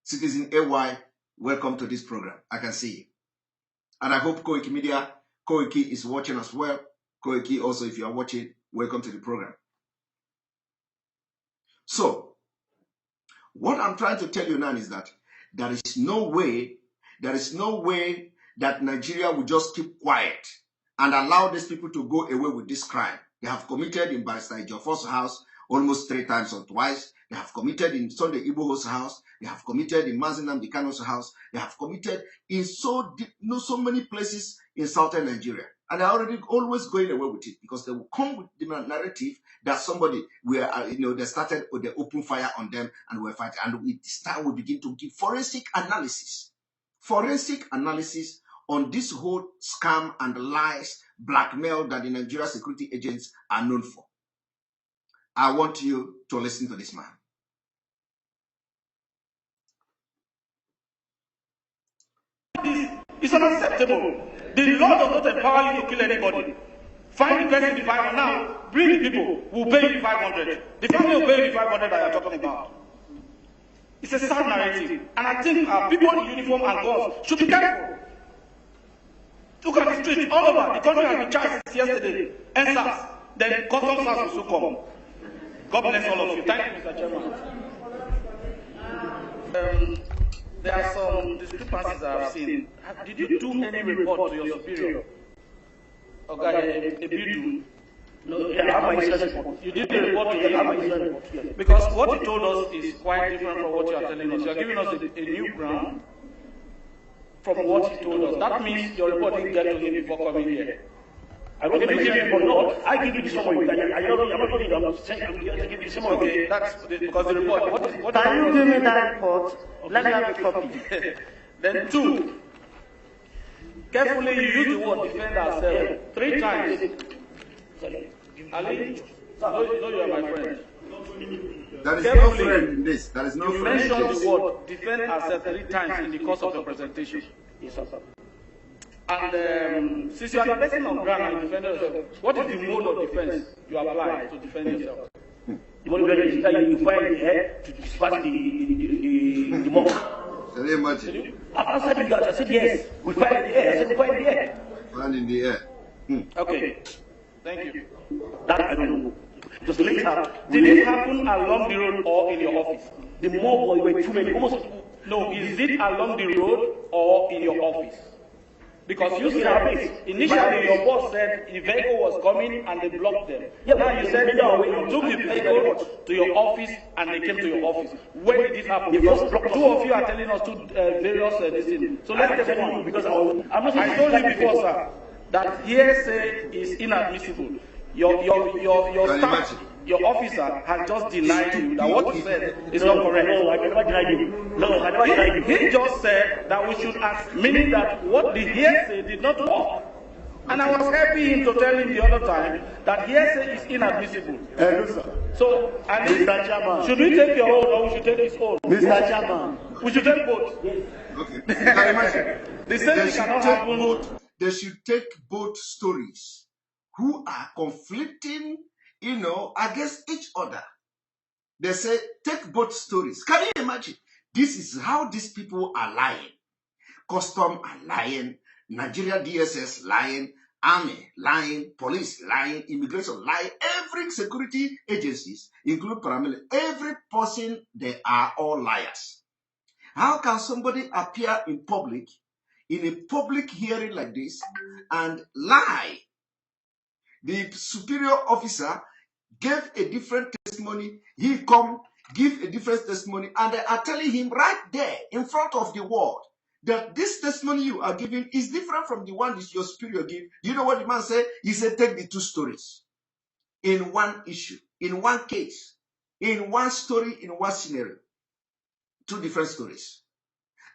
Citizen AY, welcome to this program. I can see you. And I hope Koiki Media, Koiki is watching as well. Koiki also, if you are watching, welcome to the program. So, what I'm trying to tell you now is that there is no way that Nigeria will just keep quiet and allow these people to go away with this crime. They have committed in Barrister Ejiofor's house almost 3 times or twice. They have committed in Sunday Igboho's house. They have committed in Mazi Nnamdi Kanu's house. They have committed in so many places in southern Nigeria. And they're already always going away with it because they will come with the narrative that somebody they started with the open fire on them and we're fighting. And we begin to give forensic analysis on this whole scam and lies, blackmail that the Nigeria security agents are known for. I want you to listen to this man. It's unacceptable. The law does not empower you to kill anybody. Find the person in 500 now, bring the people, we'll pay you 500. The family will pay you 500 that you're talking about. It's a sad narrative. And I think people in uniform and guns should be careful. Look at the streets all over. The country has been charged since yesterday. NSAS. Then customs SARS will come. God bless all of you. Thank you, Mr. Chairman. There are some discrepancies I've seen. Did you do any report to your superior? Okay, no, you did the report to the because what you told us is quite different from what you are telling us. You are giving us a new ground from what you told us. That means your report didn't get to him before coming here. I don't give you no. I give you some more. I'm not give you some more. Okay, that's because the report. What can you give me that report? Let me have a copy. Then 2. Carefully, you use the word defend ourselves 3 times. Ali, no, you are my friend. There is no friend in this. There is no you friend. You mentioned the word defend ourselves 3 times in the course of your presentation. Yes, sir. And since you are the person on ground and defend yourself, what is the mode of defense you apply to defend yourself? The mode of defense is that you fire the head to disperse the mob. Can you imagine? After saying that, I said yes. We fire in the air. I said we fire in the air. Fire in the air. Okay. Thank you. That I don't know. Just later. Did it happen along the road or in your office? The mob were too many. Almost. No, is it along the road or in your office? Because you said initially your boss said the vehicle was coming and they blocked them. Yeah, now you said you took the vehicle to your office and they came to your office. When did this happen? Because 2 of you are telling us 2 various things. So let's tell you because I told you before, sir, that hearsay is inadmissible. Your staff, your officer has just denied you that what he said is not correct. No, I never denied you. No, I never denied you. He just said that we should ask, meaning that what the hearsay did not work. And I was happy him to tell him the other time that hearsay is inadmissible. No, sir. So, Mr. Chairman, should we take your own or we should take his own? Mr. Chairman, we should take both. Okay. The same thing cannot happen. They should take both stories who are conflicting, against each other. They say, take both stories. Can you imagine? This is how these people are lying. Custom are lying, Nigeria DSS lying, Army lying, police lying, immigration lying, every security agencies, including paramilitary, every person, they are all liars. How can somebody appear in a public hearing like this, and lie? The superior officer gave a different testimony. He give a different testimony, and they are telling him right there in front of the world that this testimony you are giving is different from the one that your superior gave. You know what the man said? He said, take the 2 stories in one issue, in one case, in one story, in one scenario. 2 different stories.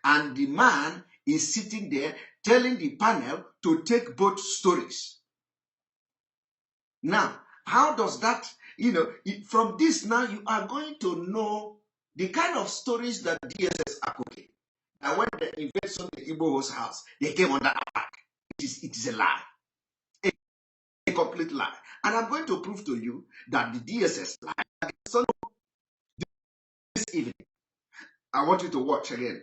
And the man is sitting there telling the panel to take both stories. Now, how does that, from this now you are going to know the kind of stories that DSS are cooking. Now, when they invaded the Igboho's house, they came under attack. It is a lie. A complete lie. And I'm going to prove to you that the DSS lied. So this evening, I want you to watch again.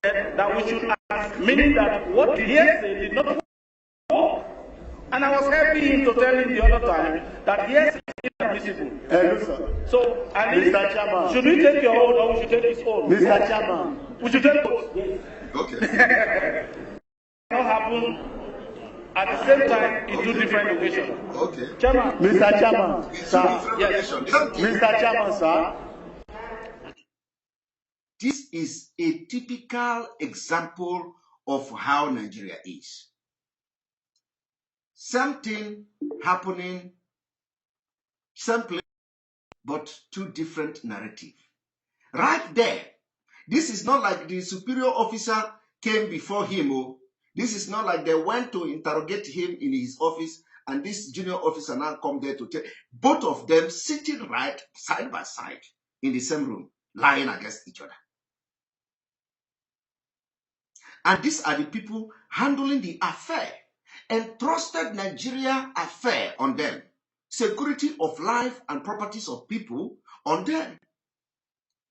That we should ask, meaning that what the hearsay did not work. And I was helping him to tell him the other time that hearsay is inadmissible. So, Mr. Chairman, should we take your own or we should take his own? Mr. Chairman, We should take both. Okay. Not happen at the same time in two different locations. Okay. Chairman. Mr. Chairman, sir. Yes. Mr. Chairman, sir. This is a typical example of how Nigeria is. Something happening, same place, but two different narratives. Right there. This is not like the superior officer came before him. This is not like they went to interrogate him in his office and this junior officer now come there to tell. Both of them sitting right side by side in the same room, lying against each other. And these are the people handling the affair and trusted Nigeria affair on them. Security of life and properties of people on them.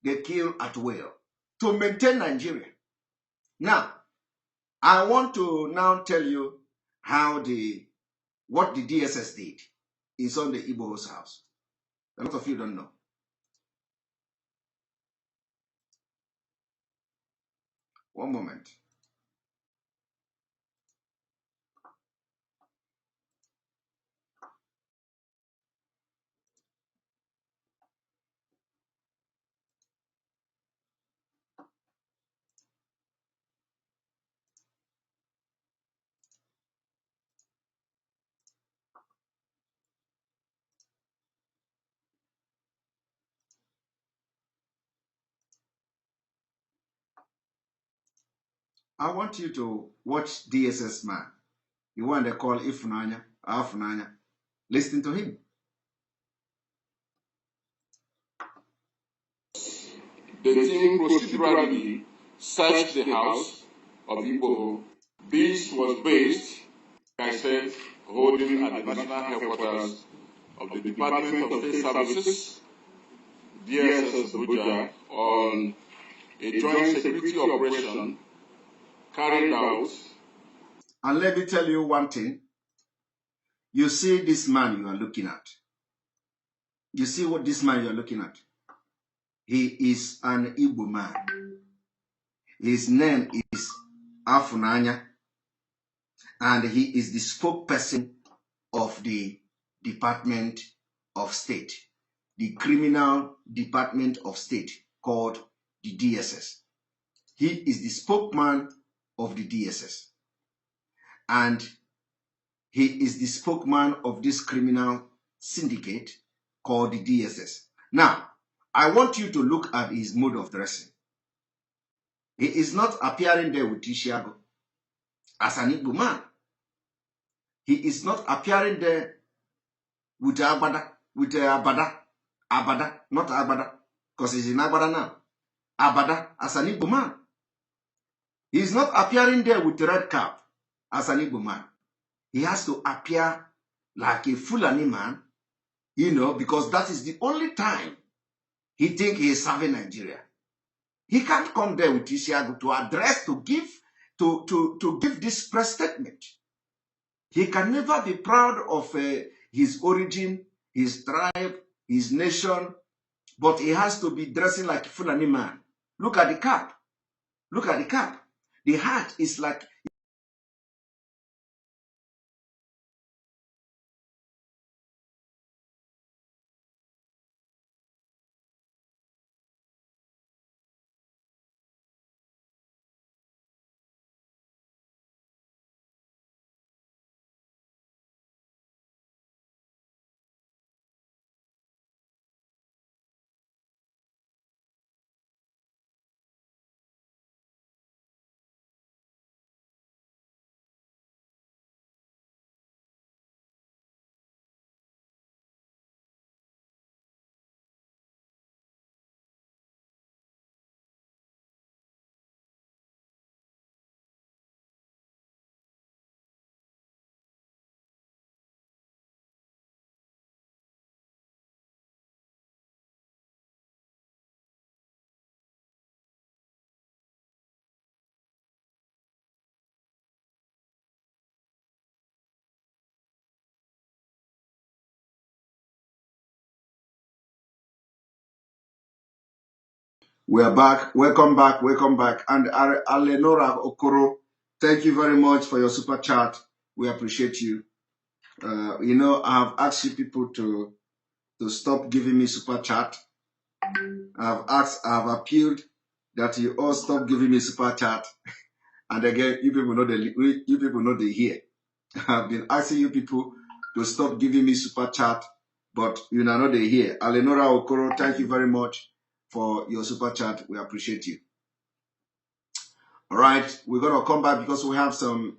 They kill at will to maintain Nigeria. Now, I want to now tell you what the DSS did is on the Igboho's house. A lot of you don't know. One moment. I want you to watch DSS man. The one they call Afunanya. Listen to him. The team procedurally searched the house of Igboho. This was based, like I said, holding at the national headquarters of the Department of State Services, DSS Abuja, on a joint security operation carried out. And let me tell you one thing. You see this man you are looking at. You see what this man you are looking at. He is an Igbo man. His name is Afunanya. And he is the spokesperson of the Department of State. The Criminal Department of State called the DSS. He is the spokesman of the DSS. And he is the spokesman of this criminal syndicate called the DSS. Now, I want you to look at his mode of dressing. He is not appearing there with Tishiago as an Igbo man. He is not appearing there with Abada, Abada, not Abada, because he's in Abada now. Abada as an Igbo man. He is not appearing there with the red cap as an Igbo man. He has to appear like a Fulani man, because that is the only time he thinks he is serving Nigeria. He can't come there with Isiagu to address, to give this press statement. He can never be proud of his origin, his tribe, his nation, but he has to be dressing like a Fulani man. Look at the cap. Look at the cap. The hat is like We are back. Welcome back. Welcome back. And Alenora Okoro, thank you very much for your super chat. We appreciate you. You know, I have asked you people to stop giving me super chat. I have appealed that you all stop giving me super chat. And again, you people know they hear. I've been asking you people to stop giving me super chat, but you know they hear. Alenora Okoro, thank you very much for your super chat. We appreciate you. All right, we're gonna come back because we had some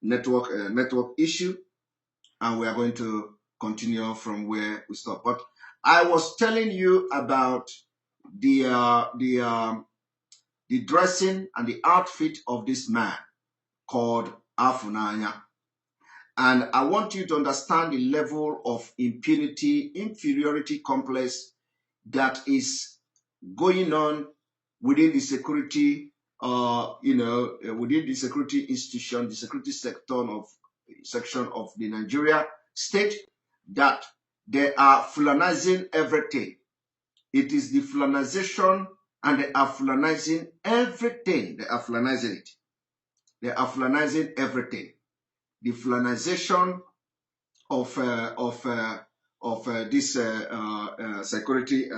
network issue, and we are going to continue from where we stopped. But I was telling you about the dressing and the outfit of this man called Afunanya. And I want you to understand the level of impunity, inferiority complex that is going on within the security, within the security institution, the security section of the Nigeria state, that they are Fulanizing everything. It is the Fulanization, and they are Fulanizing everything. They are Fulanizing it. They are Fulanizing everything. The Fulanization of this security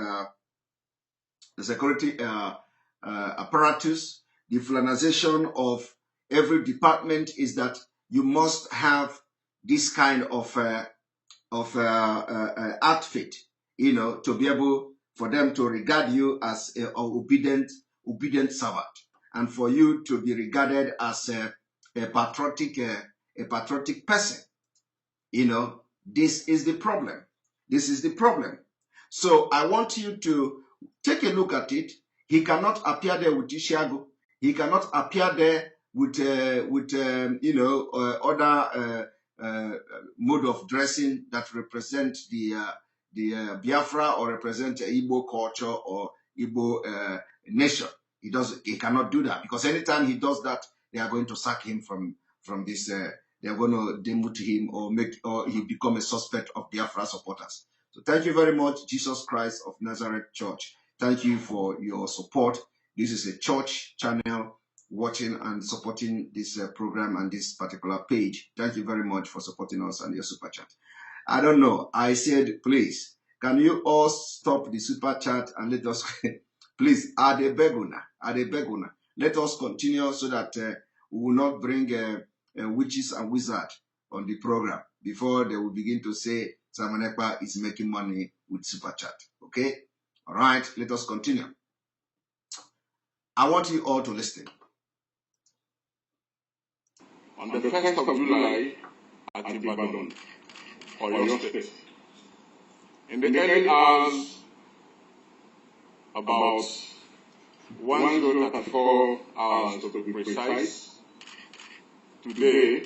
apparatus, the Fulanization of every department is that you must have this kind of outfit, you know, to be able for them to regard you as an obedient servant, and for you to be regarded as a patriotic person. You know, this is the problem. This is the problem. So I want you to take a look at it. He cannot appear there with Ishiago. He cannot appear there with other mode of dressing that represent the Biafra or represent Igbo culture or Igbo nation. He cannot do that, because anytime he does that, they are going to sack him from this. They are going to demote him or he become a suspect of Biafra supporters. So thank you very much, Jesus Christ of Nazareth Church. Thank you for your support. This is a church channel watching and supporting this program and this particular page. Thank you very much for supporting us and your super chat. I don't know. I said, please, can you all stop the super chat and let us, please, Adebeguna. Let us continue so that we will not bring witches and wizards on the program before they will begin to say Simon Ekpa is making money with super chat. Okay? All right, let us continue. I want you all to listen. On the 1st of July at Ibadan, Oyo State, in the early hours, about 10:34 hours to be precise, today,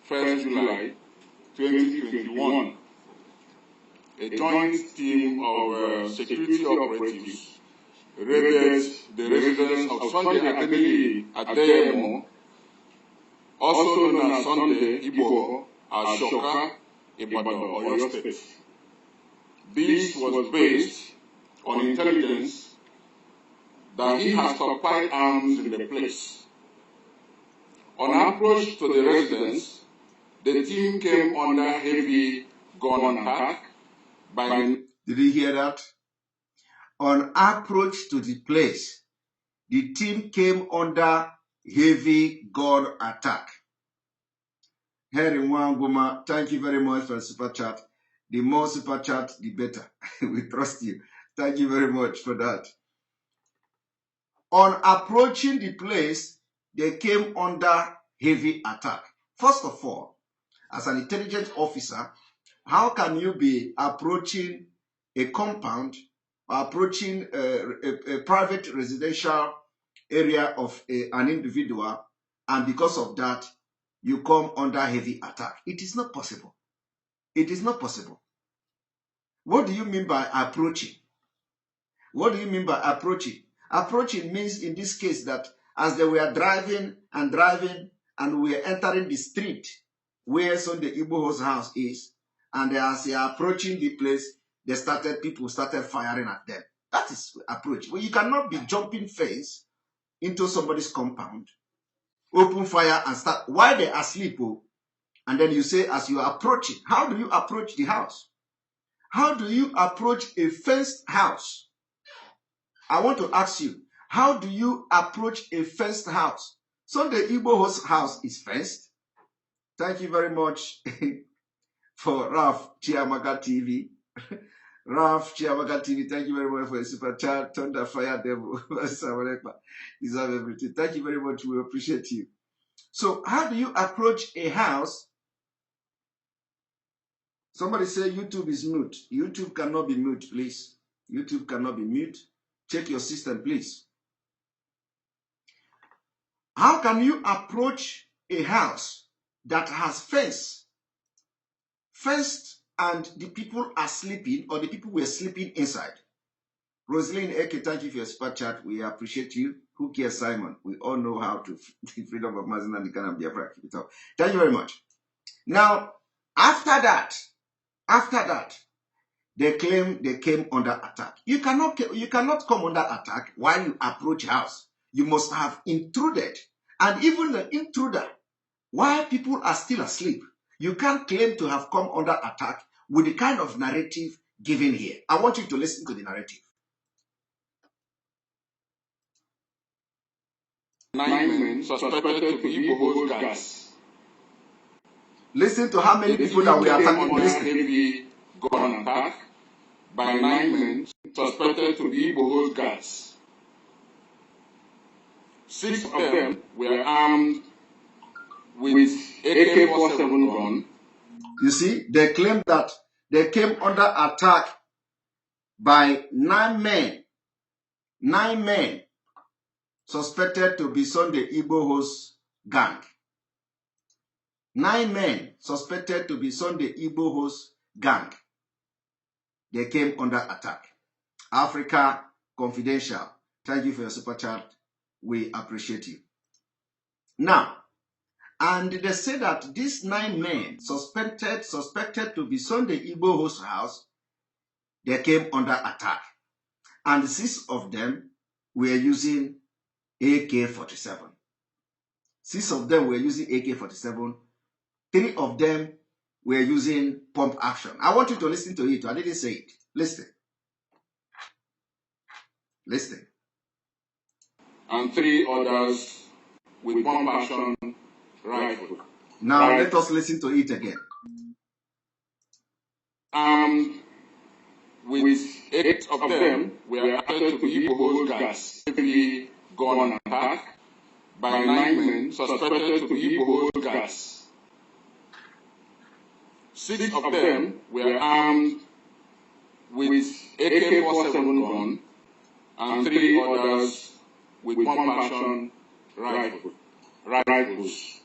1st July 2021, a joint team of security operatives raided the residence of Sunday Adeli Adeyemo, also known as Sunday Igboho, at Shoka, Ibadan, Oyo State. This was based on intelligence that he has stockpiled arms in the place. On approach to the residence, the team came under heavy gun attack by... Did you hear that? On approach to the place, the team came under heavy gun attack. Harry Wanguma, thank you very much for the super chat. The more super chat, the better. We trust you. Thank you very much for that. On approaching the place, they came under heavy attack. First of all, as an intelligence officer, how can you be approaching a compound, approaching a private residential area of an individual, and because of that, you come under heavy attack? It is not possible. It is not possible. What do you mean by approaching? What do you mean by approaching? Approaching means, in this case, that as they were driving, and we were entering the street where Sunday Igboho's house is, and as they are approaching the place, people started firing at them. That is approach. Well, you cannot be jumping fence into somebody's compound, open fire and start while they are asleep. And then you say, as you are approaching, how do you approach the house? How do you approach a fenced house? I want to ask you, how do you approach a fenced house? So the Igboho's house is fenced. Thank you very much for Raf Chiamaga TV. Raf Chiamaga TV, thank you very much for the super chat. Thunder Fire Devil. Deserve everything. Thank you very much. We appreciate you. So how do you approach a house? Somebody say YouTube is mute. YouTube cannot be mute, please. YouTube cannot be mute. Check your system, please. How can you approach a house that has fenced, and the people are sleeping, or the people were sleeping inside? Rosaline Eke, thank you for your super chat. We appreciate you. Who cares, Simon? We all know how to freedom of Mazin and the Ghana Biafra. Keep it up. Thank you very much. Now, after that, they claim they came under attack. You cannot come under attack while you approach house. You must have intruded. And even the intruder, while people are still asleep, you can't claim to have come under attack with the kind of narrative given here. I want you to listen to the narrative. 9 men suspected to be Igboho's gas. Listen to how many people that we are attacking. Heavy gun attack by 9 men suspected to be Igboho's gas. 6 of them were armed with AK-47 gun. You see, they claim that they came under attack by 9 men. 9 men suspected to be Sunday Igboho's gang. 9 men suspected to be Sunday Igboho's gang. They came under attack. Africa Confidential, thank you for your super chat. We appreciate you. Now, and they say that these 9 men suspected to be Sunday Igboho's house, they came under attack. And 6 of them were using AK-47. 6 of them were using AK-47. 3 of them were using pump action. I want you to listen to it. I didn't say it. Listen. Listen. And 3 others with pump action rifle. Now let us listen to it again. With 8 of them were after to be Igboho's gas. Heavy gun attack by 9 men suspected to be Igboho's gas. 6 of them were armed with AK-47 gun and 3 others with pump action rifles.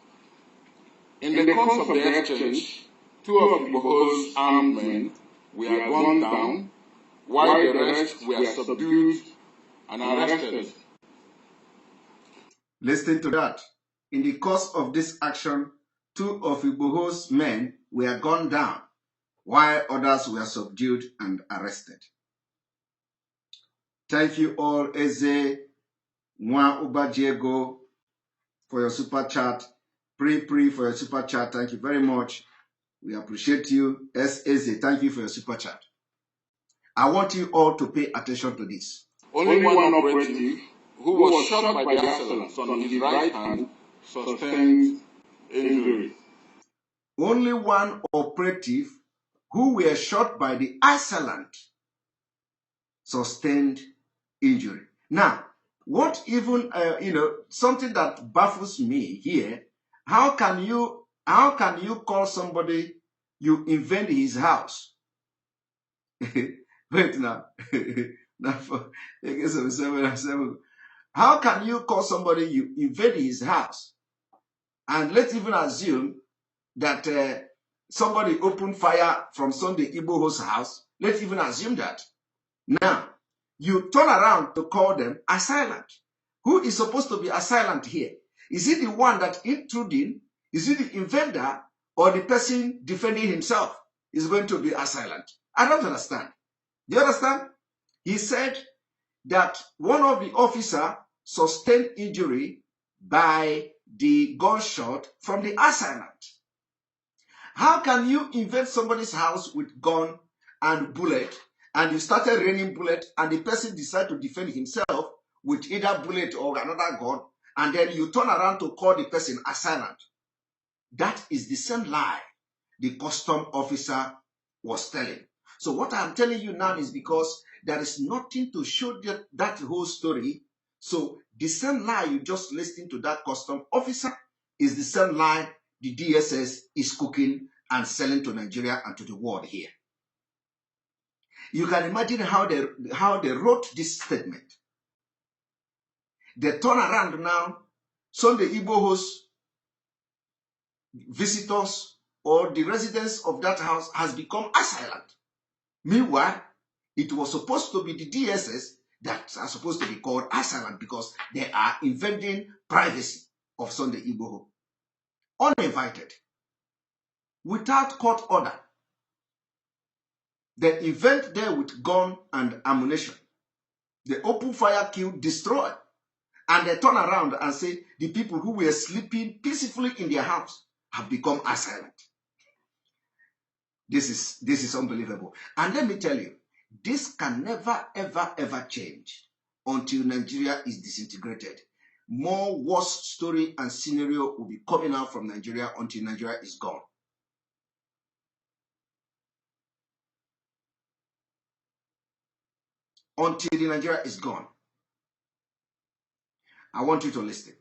In the course of the exchange, 2 of Igboho's armed men were gunned down, while the rest were subdued and arrested. Listen to that. In the course of this action, 2 of Igboho's men were gunned down, while others were subdued and arrested. Thank you all, Eze Mwa Ubajiego, for your super chat. Pre for your super chat. Thank you very much. We appreciate you. Eze, thank you for your super chat. I want you all to pay attention to this. Only one operative who was shot by the assailants on his right hand sustained injury. Only one operative who were shot by the assailant sustained injury. Now, what even, something that baffles me here, how can you call somebody, you invade his house? Wait now. How can you call somebody, you invade his house? And let's even assume that somebody opened fire from Sunday Igboho's house. Let's even assume that. Now, you turn around to call them assailant. Who is supposed to be assailant here? Is it the one that intruding? Is it the invader or the person defending himself is going to be assailant? I don't understand. Do you understand? He said that one of the officers sustained injury by the gunshot from the assailant. How can you invade somebody's house with gun and bullet, and you started raining bullet, and the person decided to defend himself with either bullet or another gun, and then you turn around to call the person assailant? That is the same lie the custom officer was telling. So what I'm telling you now is because there is nothing to show that whole story. So the same lie you just listened to that custom officer is the same lie the DSS is cooking and selling to Nigeria and to the world here. You can imagine how they wrote this statement. They turn around now, Sunday Igboho's visitors or the residents of that house has become assailant. Meanwhile, it was supposed to be the DSS that are supposed to be called assailant because they are invading privacy of Sunday Igboho. Uninvited, without court order. They invade there with gun and ammunition. They open fire, kill, destroy. And they turn around and say the people who were sleeping peacefully in their house have become assailant. This is unbelievable. And let me tell you, this can never, ever, ever change until Nigeria is disintegrated. More worse story and scenario will be coming out from Nigeria until Nigeria is gone. Until the Nigeria is gone. I want you to listen.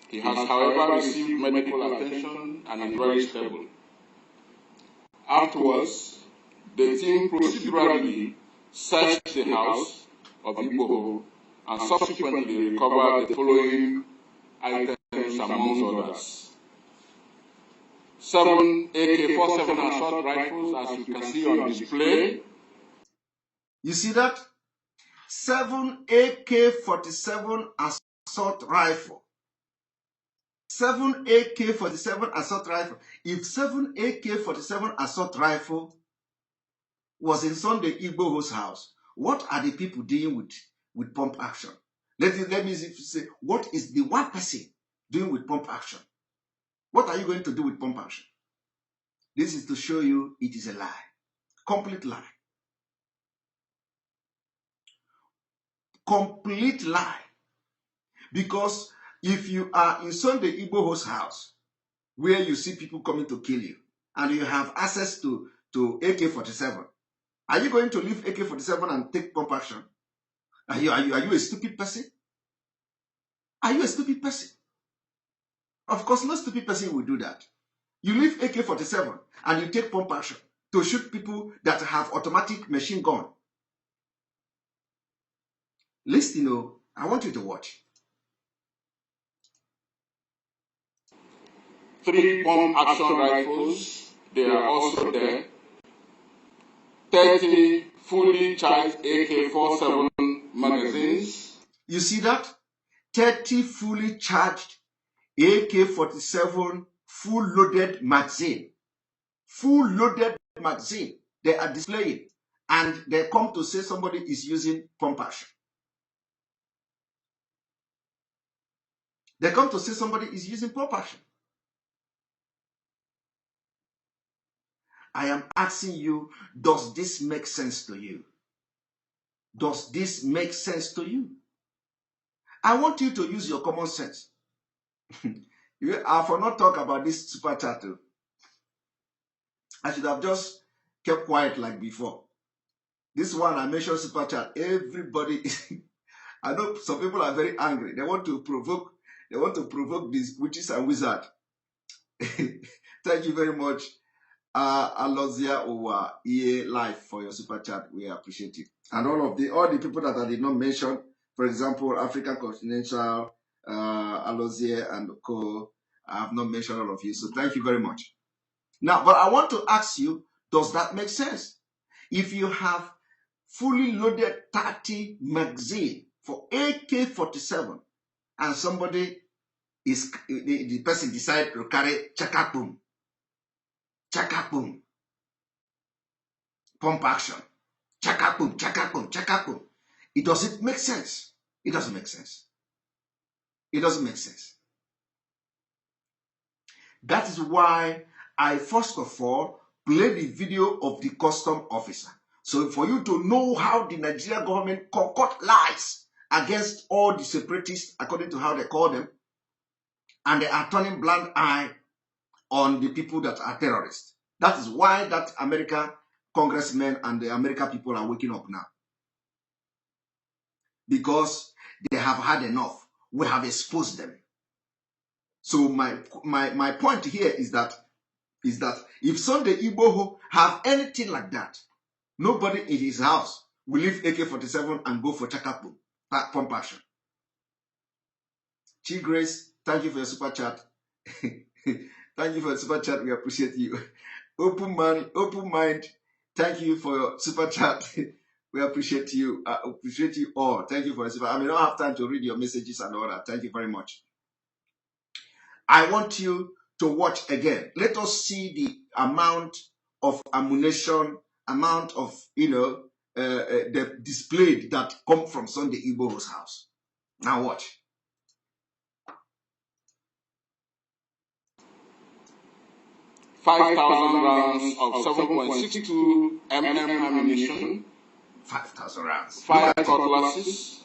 He has, however, received medical attention and is very stable. Afterwards, the team procedurally searched the house of Igboho and subsequently recovered the following items amongst others. 7 AK-47 assault rifles, as you can see on display. You see that? 7 AK-47 assault rifle. 7 AK-47 assault rifle. If 7 AK-47 assault rifle was in Sunday Igboho's house, what are the people doing with pump action? Let me say, what is the one person doing with pump action? What are you going to do with pump action? This is to show you it is a lie. Complete lie. Complete lie. Because if you are in Sunday Igboho's house, where you see people coming to kill you, and you have access to AK-47, are you going to leave AK-47 and take pump action? Are you a stupid person? Are you a stupid person? Of course, no stupid person will do that. You leave AK-47 and you take pump action to shoot people that have automatic machine gun. Listen, I want you to watch. 3 pump action rifles, they are also there. 30 fully charged AK-47 magazines. You see that? 30 fully charged AK-47 full loaded magazine. Full loaded magazine. They are displaying. And they come to say somebody is using pump action. They come to say somebody is using pump action. I am asking you, does this make sense to you? Does this make sense to you? I want you to use your common sense. I will not talk about this super chat. I should have just kept quiet like before. This one I mentioned super chat. Everybody, I know some people are very angry. They want to provoke these witches and wizards. Thank you very much. Alozia Owa EA Life for your super chat. We appreciate it. And all the people that I did not mention, for example, African Continental, Alozia and Co. I have not mentioned all of you. So thank you very much. Now, but I want to ask you, does that make sense? If you have fully loaded 30 magazine for AK-47 and somebody the person decide to carry chakapum, pump action. Chakakum, chakakum, chakakum. It doesn't make sense. It doesn't make sense. It doesn't make sense. That is why I first of all play the video of the custom officer. So for you to know how the Nigerian government concoct lies against all the separatists, according to how they call them, and they are turning blind eye on the people that are terrorists. That is why that American congressmen and the American people are waking up now. Because they have had enough. We have exposed them. So my point here is that if Sunday Igboho have anything like that, nobody in his house will leave AK-47 and go for chakapu, pump action. Chi Grace, thank you for your super chat. Thank you for the super chat. We appreciate you. Open mind. Thank you for your super chat. We appreciate you. Appreciate you all. Thank you for the super. I may not have time to read your messages and all that. Thank you very much. I want you to watch again. Let us see the amount of ammunition, amount of the displayed that come from Sunday Igboho's house. Now watch. 5,000 rounds of 7.62 mm ammunition, 5,000 rounds, 5 cutlasses,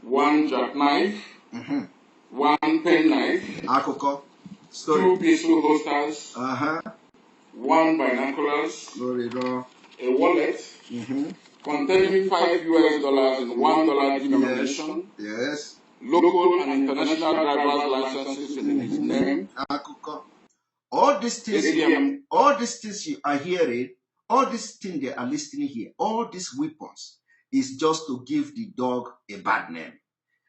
1 jackknife, 1 penknife, 2 pistol holsters, 1 binoculars, a wallet containing $5 US and $1 denomination, yes, local and international driver's licenses in his name. All these things you are hearing, all these things they are listening here, all these weapons is just to give the dog a bad name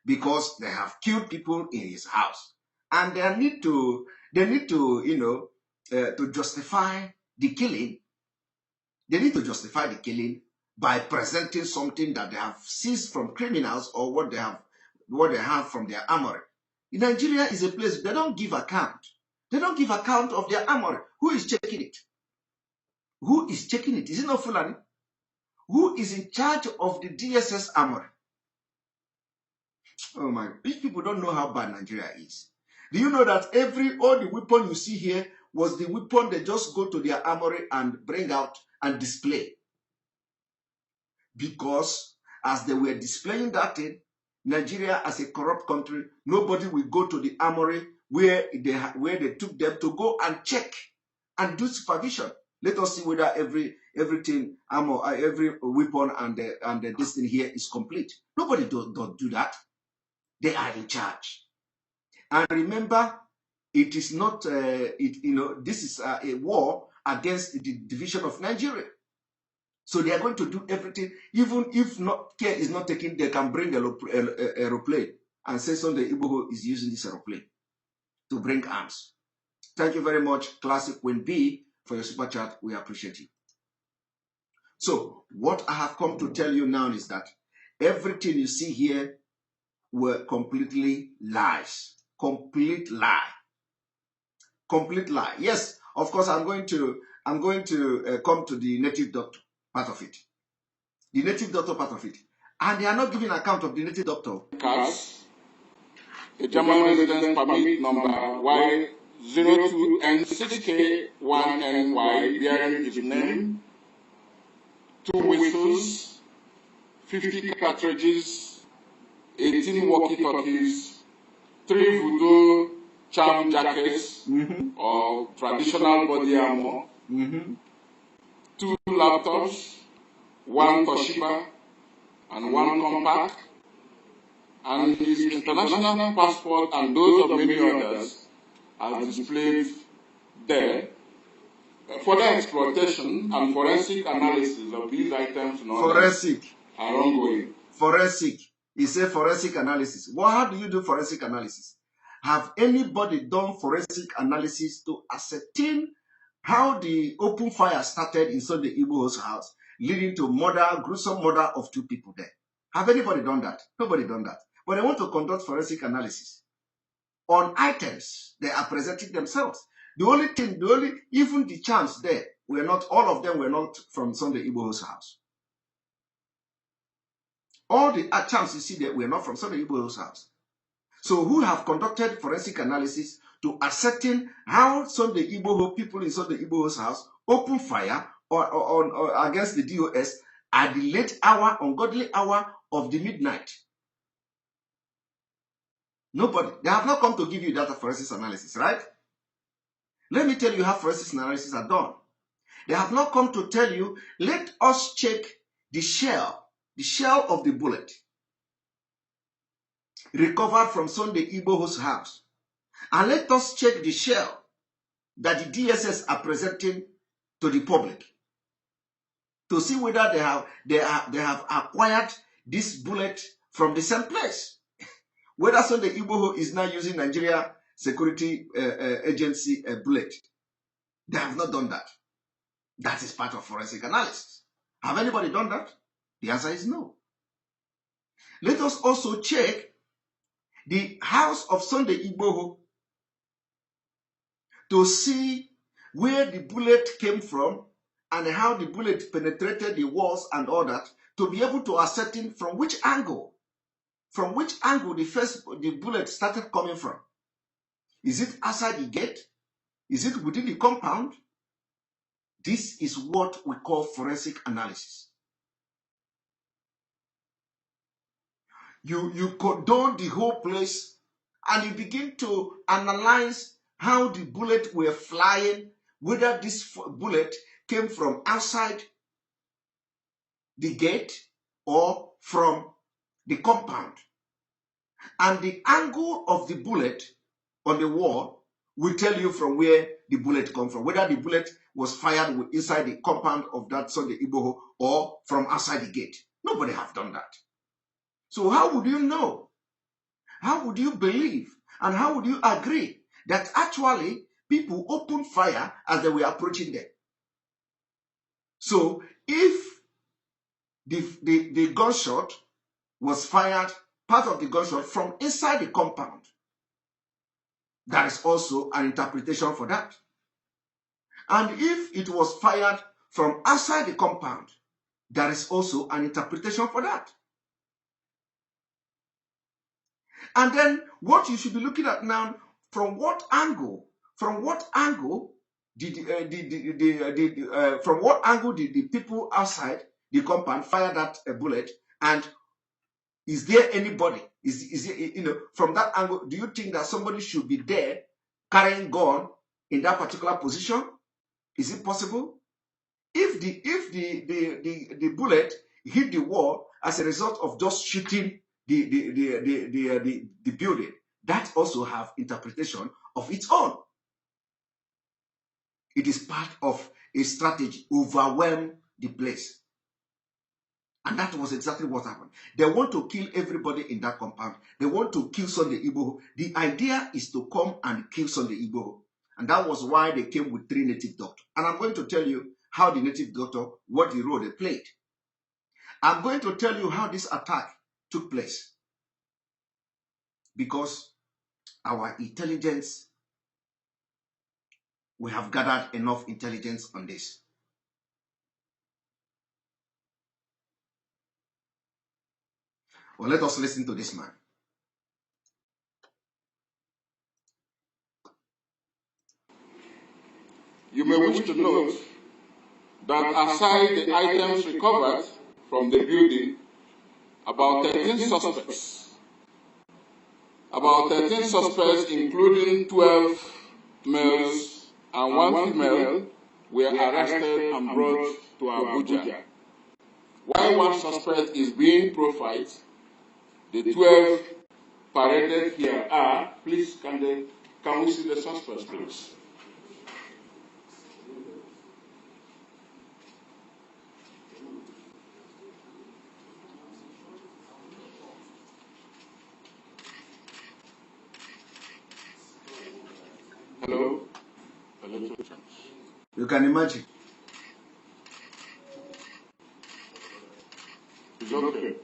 because they have killed people in his house, and they need to to justify the killing. They need to justify the killing by presenting something that they have seized from criminals or what they have from their armory. Nigeria is a place they don't give account. They don't give account of their armory. Who is checking it? Who is checking it? Is it not Fulani? Who is in charge of the DSS armory? Oh my, these people don't know how bad Nigeria is. Do you know that all the weapon you see here was the weapon they just go to their armory and bring out and display? Because as they were displaying that thing, Nigeria as a corrupt country, nobody will go to the armory where they took them to go and check and do supervision. Let us see whether everything, every weapon and this thing here is complete. Nobody don't do that. They are in charge. And remember, it is not this is a war against the division of Nigeria. So they are going to do everything, even if care is not taken. They can bring an aeroplane and say Sunday Igboho is using this aeroplane to bring arms. Thank you very much, Classic Queen B, for your super chat. We appreciate you. So what I have come to tell you now is that everything you see here were completely lies. Complete lie. Complete lie. Yes, of course, I'm going to come to the native doctor part of it. The native doctor part of it. And they are not giving account of the native doctor. Cards, a German residence permit number Y02N6K1NY bearing his name, 2 whistles, 50 cartridges, 18 walkie-talkies, 3 voodoo charm jackets or traditional body armor, 2 laptops, 1 Toshiba, and 1 compact, and his international passport and those of many others are displayed there. Further exploitation and forensic analysis of these items are ongoing. Forensic. He said forensic analysis. Well, how do you do forensic analysis? Have anybody done forensic analysis to ascertain how the open fire started in Sunday Igboho's house, leading to gruesome murder of 2 people there? Have anybody done that? Nobody done that. But they want to conduct forensic analysis on items they are presenting themselves. Even the chance there all of them were not from Sunday Igboho's house. All the champs you see there were not from Sunday Igboho's house. So who have conducted forensic analysis to ascertain how Sunday Igboho people in Sunday Igboho's house open fire or against the DOS at the late hour, ungodly hour of the midnight? Nobody. They have not come to give you data forensic analysis, right? Let me tell you how forensic analysis are done. They have not come to tell you, let us check the shell of the bullet recovered from Sunday Igboho's house. And let us check the shell that the DSS are presenting to the public to see whether they have acquired this bullet from the same place. Whether Sunday Igboho is now using Nigeria Security Agency bullet. They have not done that. That is part of forensic analysis. Have anybody done that? The answer is no. Let us also check the house of Sunday Igboho to see where the bullet came from and how the bullet penetrated the walls and all that, to be able to ascertain from which angle the bullet started coming from. Is it outside the gate? Is it within the compound? This is what we call forensic analysis. You condone the whole place and you begin to analyze how the bullet were flying, whether this bullet came from outside the gate or from the compound. And the angle of the bullet on the wall will tell you from where the bullet comes from, whether the bullet was fired inside the compound of that Sunday Igboho or from outside the gate. Nobody have done that. So how would you know? How would you believe? And how would you agree that actually people opened fire as they were approaching them? So if the gunshot was fired, part of the gunshot from inside the compound, there is also an interpretation for that. And if it was fired from outside the compound, there is also an interpretation for that. And then what you should be looking at now, from what angle did the people outside the compound fire that bullet? And is there anybody? Is it, from that angle, do you think that somebody should be there carrying gun in that particular position? Is it possible? If the bullet hit the wall as a result of just shooting the building, that also have interpretation of its own. It is part of a strategy, overwhelm the place. And that was exactly what happened. They want to kill everybody in that compound. They want to kill Sunday Igboho. The idea is to come and kill Sunday Igboho. And that was why they came with 3 native doctors. And I'm going to tell you how the native doctor, what the role they played. I'm going to tell you how this attack took place. Because our intelligence, we have gathered enough intelligence on this. Well, let us listen to this man. You may wish to note that aside the items recovered from the building, about 13 suspects, including 12 males and 1 female, were arrested and brought to Abuja. While 1 suspect is being profiled, the 12 paraded here are, please, can we see the suspects, please? Hello? You can imagine. It's okay.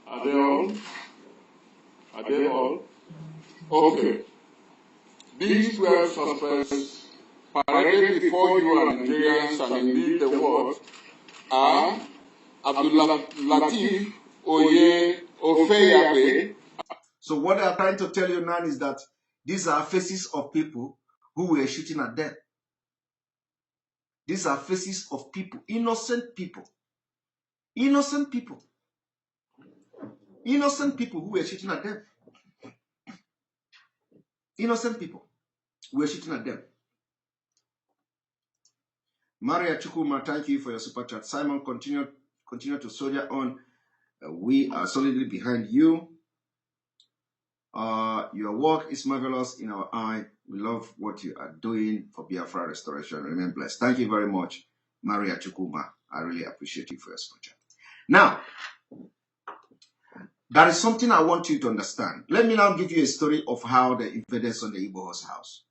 Are they all? Are they all? Okay. These 12 suspects paraded before you are Nigerians and indeed the world are Abdul Latif Oye Ofeyabe. So what they are trying to tell you now is that these are faces of people who were shooting at them. These are faces of people, innocent people. Innocent people. Innocent people who were shooting at them. Innocent people who were shooting at them. Maria Chukuma, thank you for your super chat. Simon, continue to soldier on. We are solidly behind you. Your work is marvelous in our eye. We love what you are doing for Biafra restoration. Remain blessed. Thank you very much, Maria Chukuma. I really appreciate you for your super chat. Now, there is something I want you to understand. Let me now give you a story of how they invaded on the Igboho's house.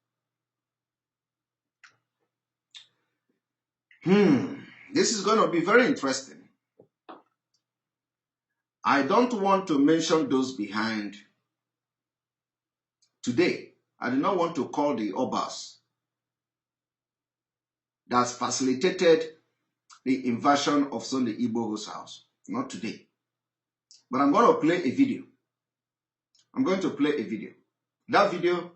This is going to be very interesting. I don't want to mention those behind today. I do not want to call the Obas that facilitated the invasion of Sunday Igboho's house. Not today. But I'm going to play a video. I'm going to play a video. That video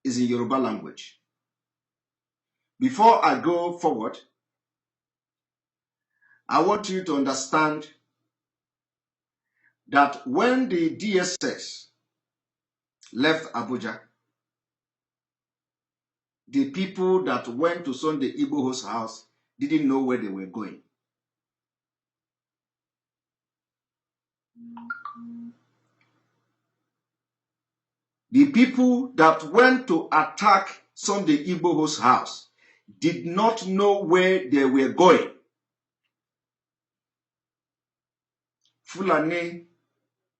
is in Yoruba language. Before I go forward, I want you to understand that when the DSS left Abuja, the people that went to Sunday Igboho's house didn't know where they were going. The people that went to attack Sunday Igboho's house did not know where they were going. Fulani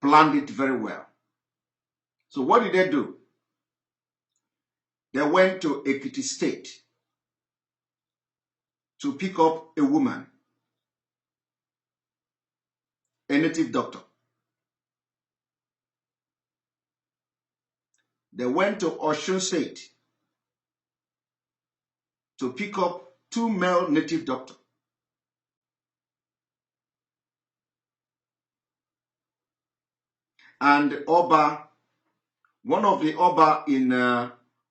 planned it very well. So what did they do? They went to Ekiti State to pick up a woman, a native doctor. They went to Osun State to pick up 2 male native doctors. And Oba, one of the Oba in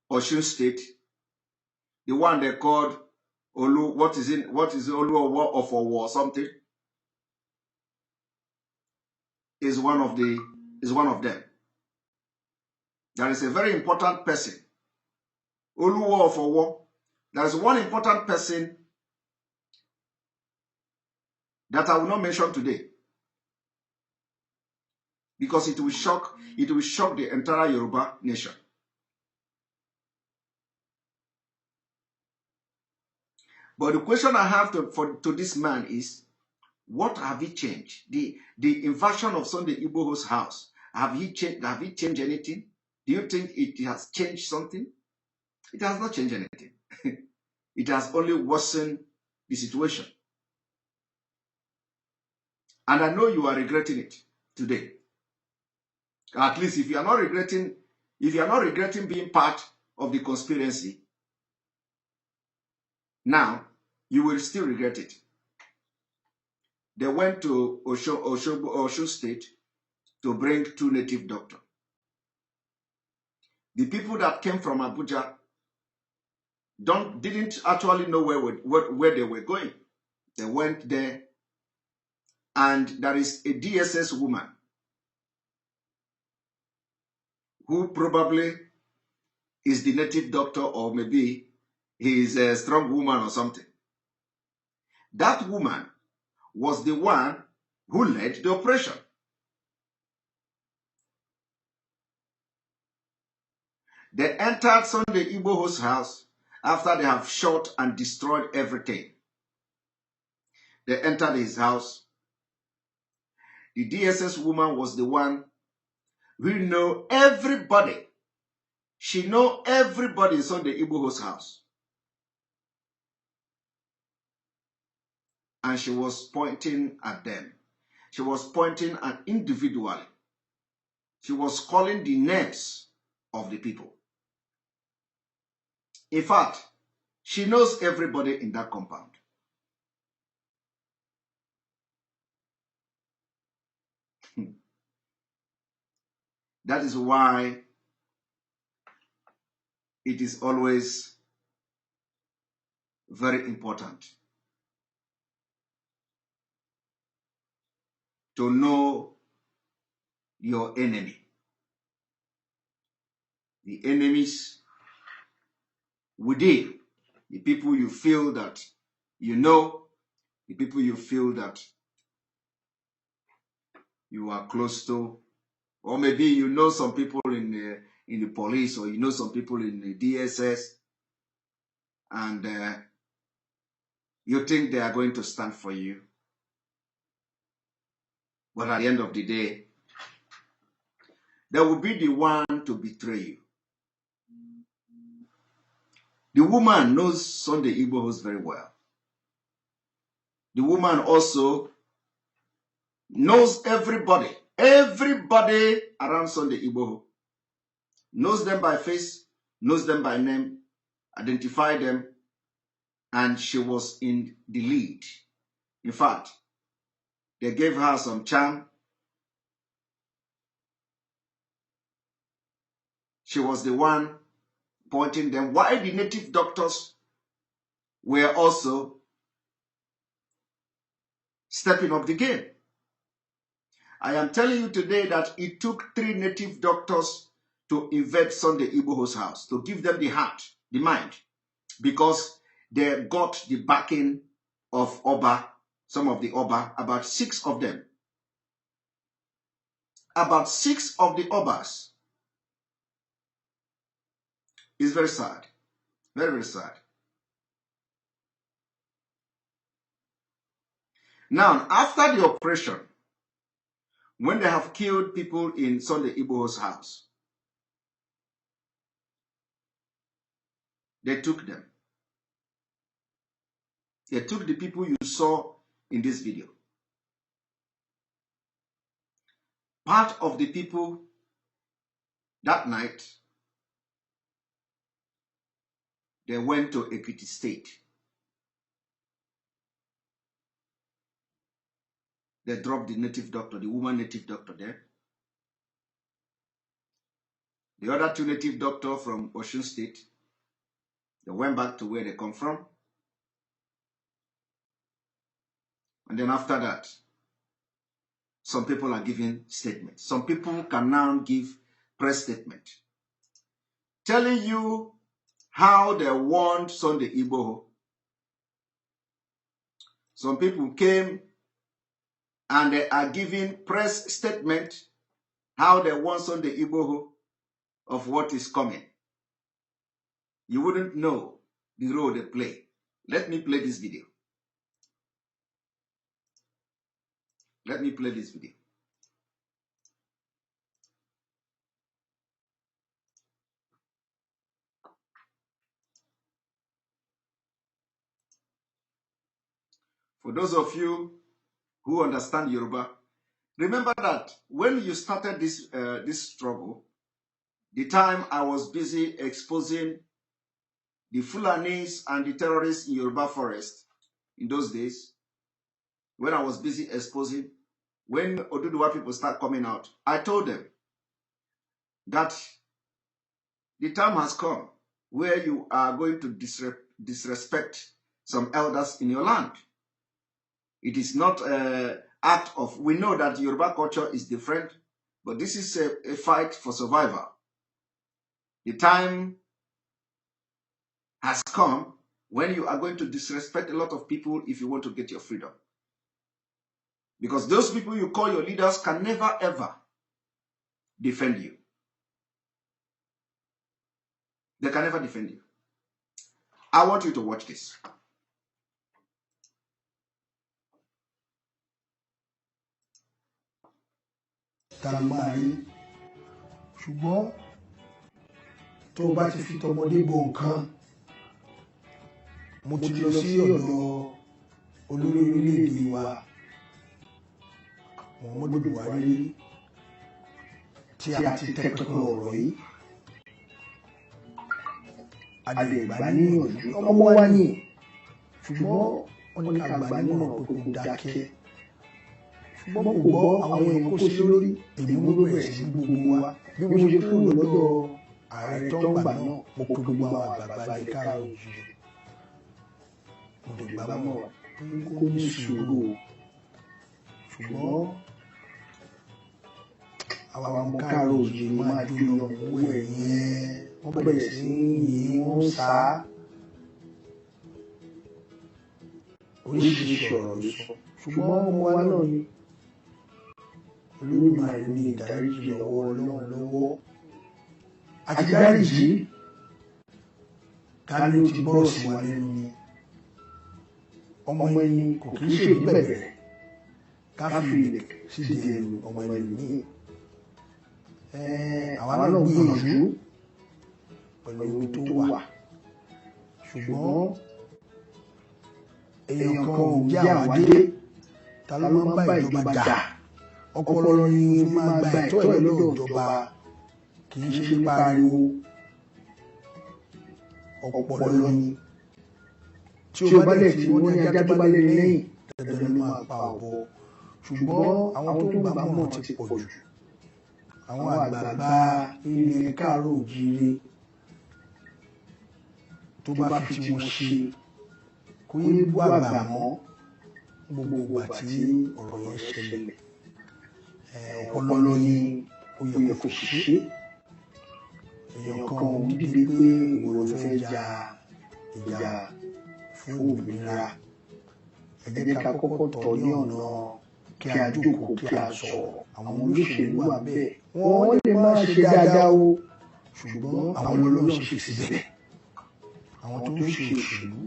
Osun State, the one they called Olu, what is Olu of Owo or something, is one of them. There is a very important person, Olu of Owo. There is one important person that I will not mention today, because it will shock the entire Yoruba nation. But the question I have to this man is, what have he changed? The invasion of Sunday Igboho's house, have he changed anything? Do you think it has changed something? It has not changed anything. It has only worsened the situation. And I know you are regretting it today. At least if you are not regretting being part of the conspiracy, now you will still regret it. They went to Osun State to bring 2 native doctors. The people that came from Abuja didn't actually know where they were going. They went there, and there is a DSS woman who probably is the native doctor, or maybe he is a strong woman or something. That woman was the one who led the operation. They entered Sunday Igboho's house after they have shot and destroyed everything. They entered his house. The DSS woman was the one who knew everybody. She knew everybody in Sunday Igboho's house. And she was pointing at them. She was pointing at individually. She was calling the names of the people. In fact, She knows everybody in that compound. That is why it is always very important to know your enemy. The enemies within, the people you feel that you know, the people you feel that you are close to, or maybe you know some people in the police, or you know some people in the DSS, and you think they are going to stand for you. But at the end of the day, there will be the one to betray you. The woman knows Sunday Igboho very well. The woman also knows everybody. Everybody around Sunday Igboho. Knows them by face, knows them by name, identify them, and she was in the lead. In fact, they gave her some charm. She was the one pointing them. Why the native doctors were also stepping up the game. I am telling you today that it took 3 native doctors to invade Sunday Igboho's house, to give them the heart, the mind, because they got the backing of Oba, some of the Oba, about 6 of them. About 6 of the Obas. It's very sad. Very, very sad. Now, after the operation, when they have killed people in Sunday Igboho's house, they took them. They took the people you saw in this video. Part of the people that night, they went to Ekiti State. They dropped the native doctor, the woman native doctor there. The other 2 native doctors from Osun State, they went back to where they come from. And then after that, some people are giving statements. Some people can now give press statement telling you how they warned Sunday Igboho. Some people came and they are giving press statement how they warned Sunday Igboho of what is coming. You wouldn't know the role they play. Let me play this video. Let me play this video. For those of you who understand Yoruba, remember that when you started this struggle, the time I was busy exposing the Fulanis and the terrorists in Yoruba forest in those days, when I was busy exposing, when Oduduwa people start coming out, I told them that the time has come where you are going to disrespect some elders in your land. It is not an act of, we know that Yoruba culture is different, but this is a fight for survival. The time has come when you are going to disrespect a lot of people if you want to get your freedom. Because those people you call your leaders can never ever defend you. They can never defend you. I want you to watch this. ṣùgbọ́n tó o bá ti fi tọmọdé bo nǹkan, mo ti lọ sí ọ̀dọ̀ olórí orílẹ̀-èdè wa Muhammadu Buhari tí a ti tẹ́pẹ́pẹ́ ọ̀rọ̀ yìí. adé ìgbà níyànjú ọmọ wa ní ṣùgbọ́n wọ́n ní ká gbà nímọ̀ràn pé kó dákẹ́ ṣùgbọ́n kò gbọ́ àwọn èèyàn kó sí lórí èmi ló bẹ̀rẹ̀ sí gbogbo wa bí mo ṣe kúrò lọ́dọ̀ ààrẹ tó ń gbà náà mo pe gbogbo àwọn àgbààgbà ilé káàrọ̀ òjìrì mo lè gbà mọ̀ kó ní sùúrù ṣùgbọ́n àwọn ọmọ káàrọ̀ òjìrì máa jó lọ owó ẹ̀yẹn wọ́n bẹ̀rẹ̀ sí yìn wọ́n sá oríṣiríṣi ọ̀rọ̀ ló sọ ṣùgbọ́n ọmọ wa náà ni Olódùmarè ní ìdáríjì lọ́wọ́ Ọlọ́run lọ́wọ́ àti dáríjì ká ló ti bọ́rọ̀ sí wa lẹ́nu ni ọmọ ẹni kò kí ń ṣe bẹ̀bẹ̀ ká fi ilẹ̀ sídìí ẹnu ọmọ ẹni ní àwa náà gbìyànjú pẹ̀lú ibi tó wà ṣùgbọ́n èèyàn kan ò jẹ́ àwádé ta ló máa ń bá ìjọba jà ọpọlọ ni máa gba ẹ̀tọ́ ẹ̀ lọ́dọ̀ ìjọba kì í ṣe pariwo ọpọlọ ni tí o bá lè tí wọ́n ní ajá tó bá lè lẹ́yìn dandan ló máa pa ọ̀bọ ṣùgbọ́n àwọn tó ń gbà mọ̀ ti pọ̀ jù àwọn àgbààgbà ilẹ̀ káàárọ̀ òjíire tó bá fi tí wọ́n ṣe kó yé bú àgbà mọ́ gbogbo ìgbà tí ọ̀rọ̀ yẹn ṣẹlẹ̀ ọpọlọ ni ó yẹ kó ṣiṣẹ́ èèyàn kan ò dìde pé ìwọ ló fẹ́ ja ìjà fún òmìnira ẹ jẹ́ ká kọ́kọ́ tọ̀ ní ọ̀nà kí a jókòó kí a sọ̀rọ̀ àwọn olóṣèlú wà bẹ́ẹ̀ wọ́n lè má ṣe dáadáa o ṣùgbọ́n àwọn olóṣèlú ṣe síbẹ̀ àwọn tó ń ṣe òṣèlú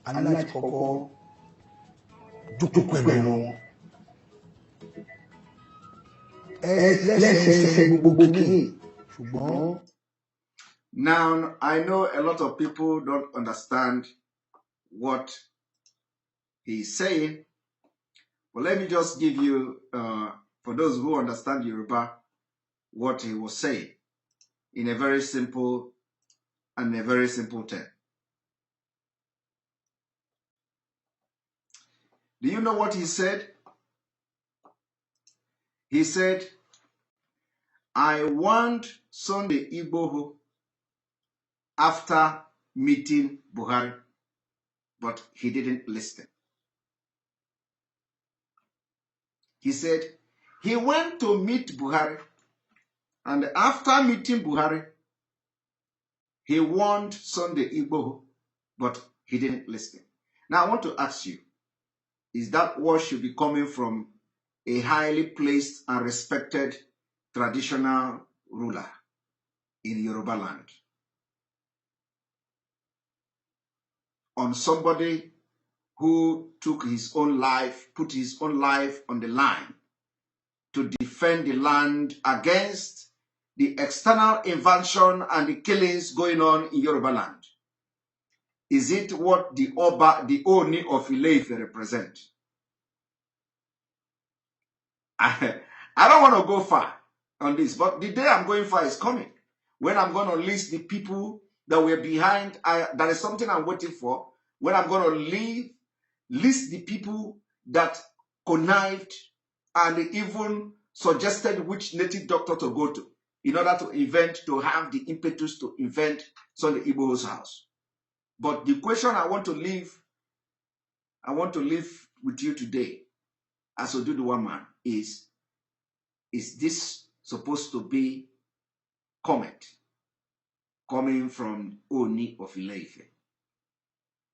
aláti kọ́kọ́ jókòó pẹ̀lú wọn lẹ́sẹẹsẹ gbogbo kìíní ṣùgbọ́n. Now, I know a lot of people don't understand what he's saying, but let me just give you, for those who understand Yoruba, what he was saying in a very simple term. Do you know what he said? He said, I warned Sunday Igboho after meeting Buhari, but he didn't listen. He said, he went to meet Buhari, and after meeting Buhari, he warned Sunday Igboho, but he didn't listen. Now I want to ask you, is that what should be coming from a highly placed and respected traditional ruler in Yoruba land? On somebody who took his own life, put his own life on the line to defend the land against the external invasion and the killings going on in Yoruba land? Is it what the Oba, the Oni of Ile-Ife represent? I don't want to go far on this, but the day I'm going far is coming, when I'm going to list the people that were behind. That is something I'm waiting for, when I'm going to list the people that connived and even suggested which native doctor to go to in order to have the impetus to invent Sunday Igboho's house. But the question I want to leave with you today, as Oduduwa man, is this supposed to be comment coming from Oni of Ile-Ife?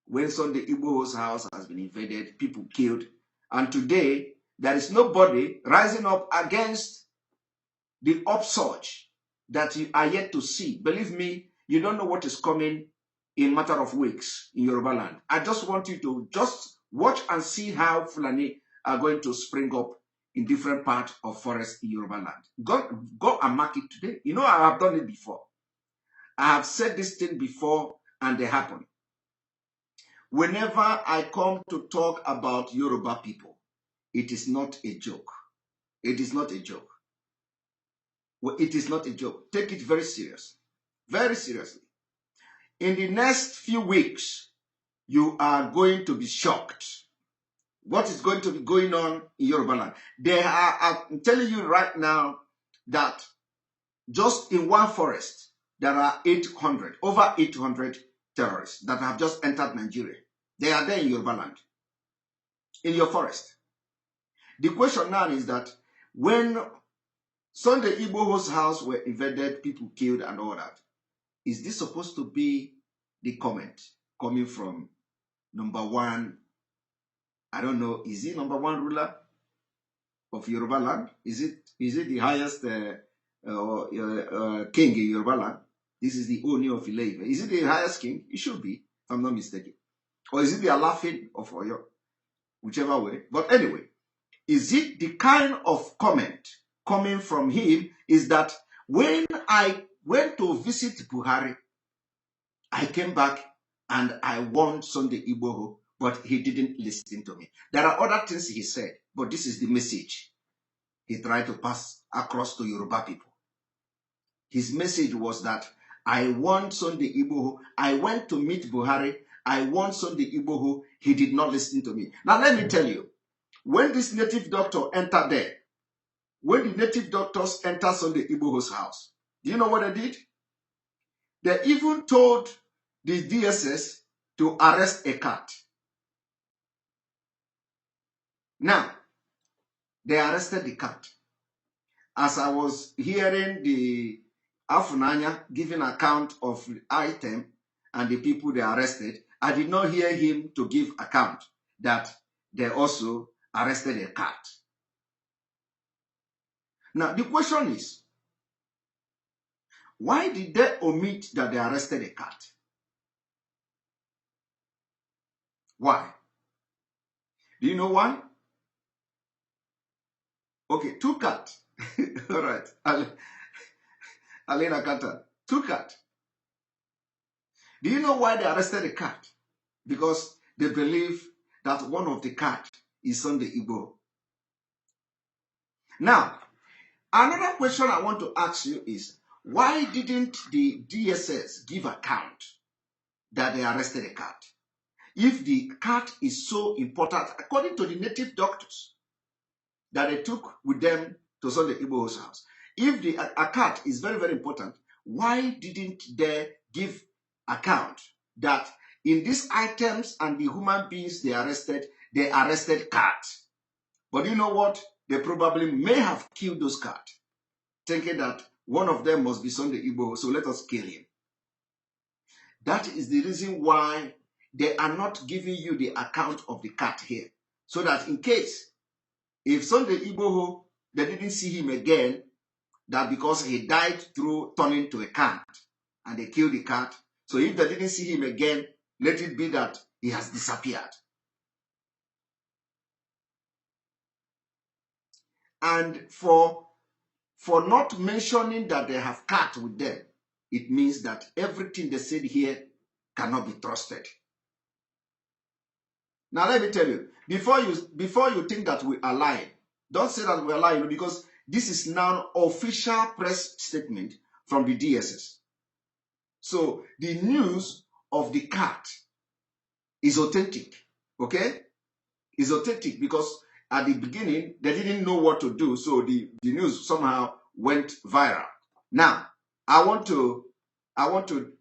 When Sunday Igboho's house has been invaded, people killed, and today there is nobody rising up against the upsurge that you are yet to see. Believe me, you don't know what is coming in matter of weeks in Yoruba land. I just want you to just watch and see how Fulani are going to spring up in different parts of forest in Yoruba land. Go and mark it today. You know, I have done it before. I have said this thing before, and they happen. Whenever I come to talk about Yoruba people, it is not a joke. It is not a joke. Well, it is not a joke. Take it very serious. very seriously. In the next few weeks, you are going to be shocked. What is going to be going on in Yoruba land? I'm telling you right now that just in one forest, there are over 800 terrorists that have just entered Nigeria. They are there in Yoruba land, in your forest. The question now is that when Sunday Igboho's house were invaded, people killed and all that, is this supposed to be the comment coming from number one? I don't know, is he number one ruler of Yoruba land? Is it the highest king in Yoruba land? This is the Oni of Ile-Ife. Is it the highest king? It should be, if I'm not mistaken. Or is it the Alafin of Oyo? Whichever way. But anyway, is it the kind of comment coming from him is that when I went to visit Buhari, I came back and I warned Sunday Igboho, but he didn't listen to me. There are other things he said, but this is the message he tried to pass across to Yoruba people. His message was that I warned Sunday Igboho, I went to meet Buhari, I warned Sunday Igboho, he did not listen to me. Now let me tell you, when this native doctor entered there, when the native doctors entered Sunday Igboho's house, do you know what they did? They even told the DSS to arrest a cat. Now, they arrested the cat. As I was hearing the Afunanya giving account of the item and the people they arrested, I did not hear him to give account that they also arrested a cat. Now, the question is, why did they omit that they arrested a cat? Why? Do you know why? Okay, 2 cats. All right. Alena Kata, 2 cats. Do you know why they arrested a cat? Because they believe that one of the cats is Sunday Igboho. Now, another question I want to ask you is, why didn't the DSS give account that they arrested a cat? If the cat is so important, according to the native doctors that they took with them to Sunday Igboho's house, if a cat is very, very important, why didn't they give account that in these items and the human beings they arrested cats? But you know what? They probably may have killed those cats, thinking that one of them must be Sunday Igboho, so let us kill him. That is the reason why they are not giving you the account of the cat here. So that in case, if Sunday Igboho, they didn't see him again, that because he died through turning to a cat, and they killed the cat, so if they didn't see him again, let it be that he has disappeared. And for not mentioning that they have cat with them, it means that everything they said here cannot be trusted. Now let me tell you, before you think that we are lying, don't say that we are lying, because this is now official press statement from the DSS. So the news of the cat is authentic, okay? Is authentic because at the beginning they didn't know what to do, so the news somehow went viral. Now I want to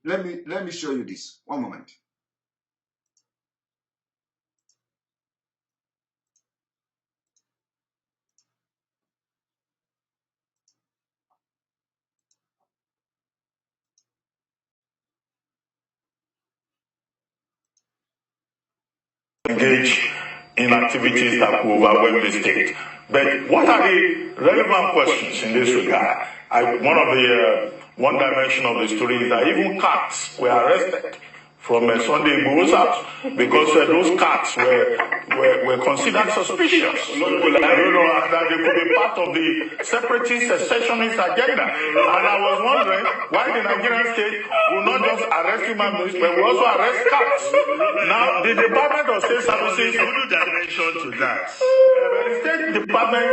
let me show you this. One moment. Engage in activities that will overwhelm the state. But what are the relevant questions in this regard? One dimension of the story is that even cats were arrested from Sunday Igboho's house because those cats were considered suspicious. That they could be part of the separatist secessionist agenda. And I was wondering why the Nigerian state will not just arrest human beings, but will also arrest cats. Now, the Department of State Services will do dimension to that. The State Department,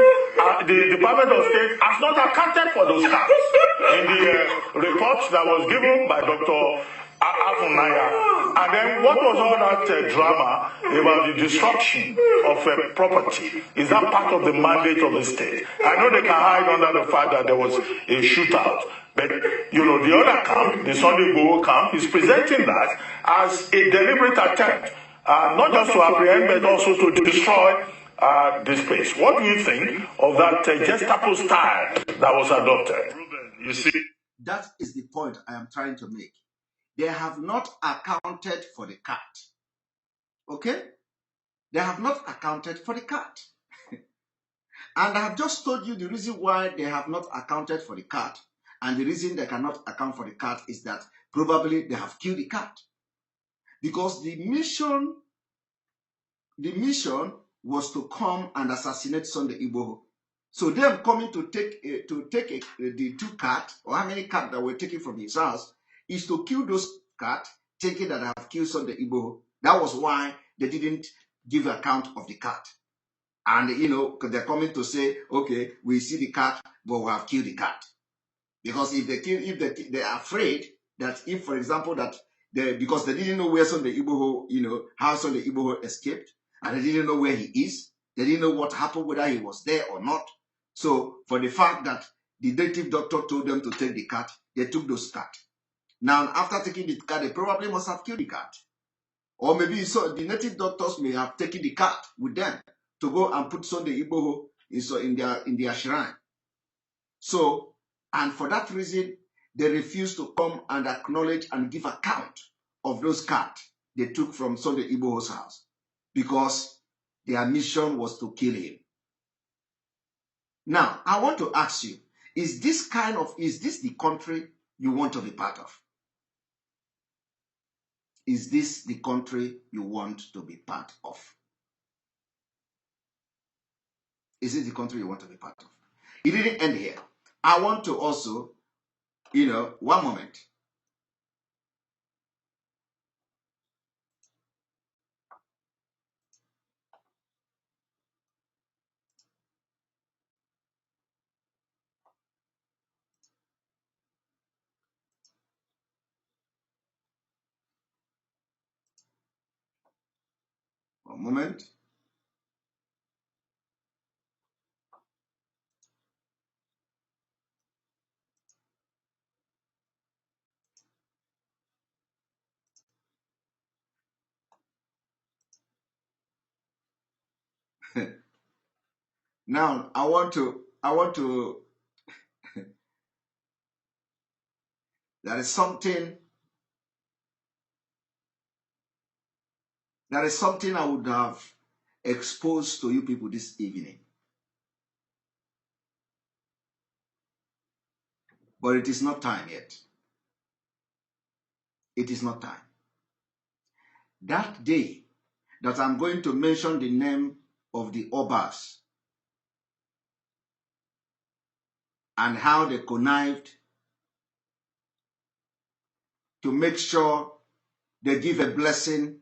the Department of State has not accounted for those cards in the report that was given by Dr. Afunaya. And then what was all that drama about the destruction of property? Is that part of the mandate of the state? I know they can hide under the fact that there was a shootout, but the other camp, the Sunday Igboho camp, is presenting that as a deliberate attempt, not just to apprehend, but also to destroy this place. What do you think of that Gestapo style that was adopted? You see, that is the point I am trying to make. They have not accounted for the cat. Okay? They have not accounted for the cat. And I have just told you the reason why they have not accounted for the cat. And the reason they cannot account for the cat is that probably they have killed the cat. Because the mission was to come and assassinate Sunday Igboho. So them coming to take the two cats, or how many cats that were taken from his house, is to kill those cats, thinking that I have killed Sunday Igboho. That was why they didn't give account of the cat. And, because they're coming to say, okay, we see the cat, but we have killed the cat. Because if they are afraid that if, for example, because they didn't know where Sunday Igboho, how Sunday Igboho escaped, and they didn't know where he is, they didn't know what happened, whether he was there or not. So, for the fact that the native doctor told them to take the cat, they took those cats. Now, after taking the cat, they probably must have killed the cat. Or maybe the native doctors may have taken the cat with them to go and put Sunday Igboho in their shrine. So, and for that reason, they refused to come and acknowledge and give account of those cats they took from Sunday Igboho's house, because their mission was to kill him. Now, I want to ask you, is this the country you want to be part of? Is this the country you want to be part of? Is it the country you want to be part of? It didn't end here. I want to also, one moment. One moment. Now, I want to, there is something I would have exposed to you people this evening. But it is not time yet. It is not time. That day that I'm going to mention the name of the Obas and how they connived to make sure they give a blessing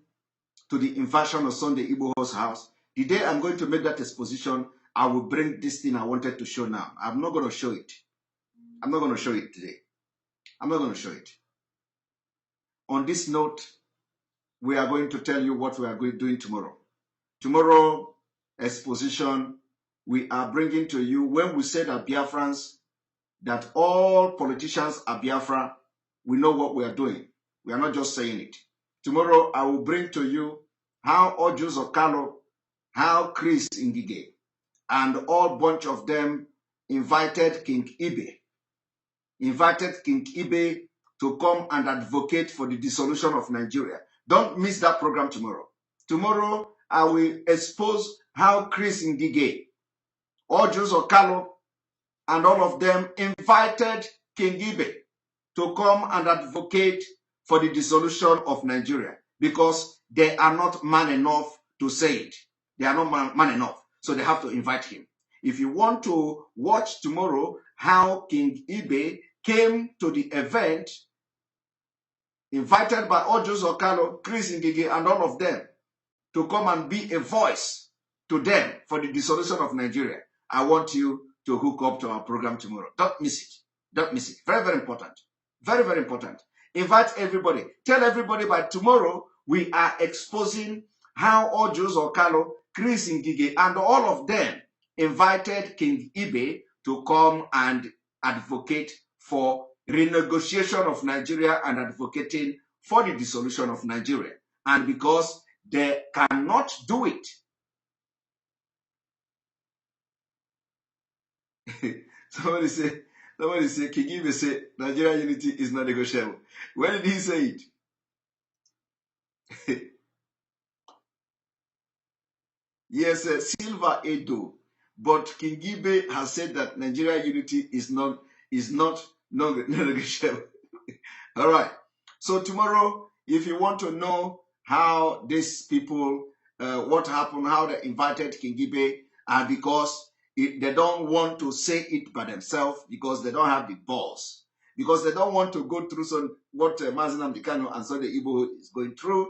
to the invasion of Sunday Igboho's house, the day I'm going to make that exposition, I will bring this thing I wanted to show now. I'm not going to show it. I'm not going to show it today. I'm not going to show it. On this note, we are going to tell you what we are doing tomorrow. Tomorrow exposition, we are bringing to you, when we say that Biafrans, that all politicians are Biafra, we know what we are doing. We are not just saying it. Tomorrow, I will bring to you how Ojus Okalo, how Chris Ngige, and all bunch of them invited King Ibe to come and advocate for the dissolution of Nigeria. Don't miss that program tomorrow. Tomorrow, I will expose how Chris Ngige, Ojus Okalo, and all of them invited King Ibe to come and advocate for the dissolution of Nigeria, because they are not man enough to say it. They are not man enough, so they have to invite him. If you want to watch tomorrow how King Ibe came to the event, invited by Ojus Okalo, Chris Ngige, and all of them, to come and be a voice to them for the dissolution of Nigeria, I want you to hook up to our program tomorrow. Don't miss it. Don't miss it. Very, very important. Very, very important. Invite everybody. Tell everybody by tomorrow we are exposing how Ojos Okalo, Chris Ngige, and all of them invited King Ibe to come and advocate for renegotiation of Nigeria and advocating for the dissolution of Nigeria. And because they cannot do it, somebody say, King Ibe say, Nigeria unity is not negotiable. When did he say it? Yes, Silva Edo, but King Ibe has said that Nigeria unity is not negotiable. All right. So tomorrow, if you want to know how these people, what happened, how they invited King Ibe, and because they don't want to say it by themselves, because they don't have the balls, because they don't want to go through what Mazinam Dikano and Sunday Igboho is going through.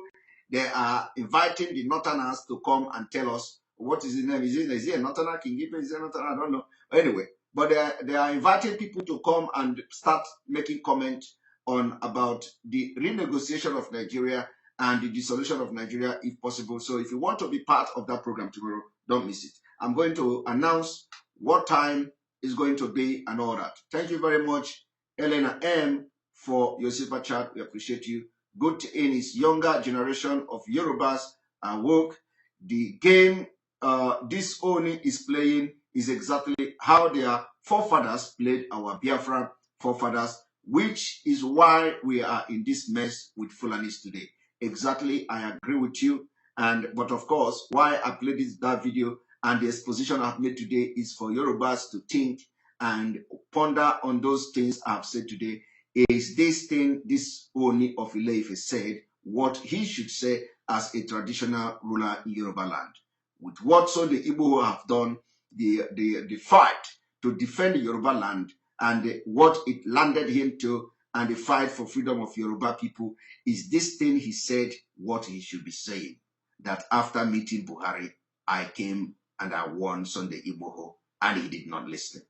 They are inviting the Northerners to come and tell us what is his name. Is he a Northerner? King Ibe is a Northerner? I don't know. Anyway, but they are inviting people to come and start making comments on about the renegotiation of Nigeria and the dissolution of Nigeria if possible. So if you want to be part of that program tomorrow, don't miss it. I'm going to announce what time is going to be and all that. Thank you very much, Elena M, for your super chat. We appreciate you. Good in his younger generation of Yorubas are woke. The game this Oni is playing is exactly how their forefathers played our Biafran forefathers, which is why we are in this mess with Fulanis today. Exactly, I agree with you. But of course, why I played that video and the exposition I've made today is for Yorubas to think and ponder on those things I've said today. Is this thing this Oni of Ile-Ife said what he should say as a traditional ruler in Yoruba land? With what so the Igboho have done, the fight to defend the Yoruba land and what it landed him to, and the fight for freedom of Yoruba people, is this thing he said what he should be saying? That after meeting Buhari, I came and I won Sunday Igboho, and he did not listen.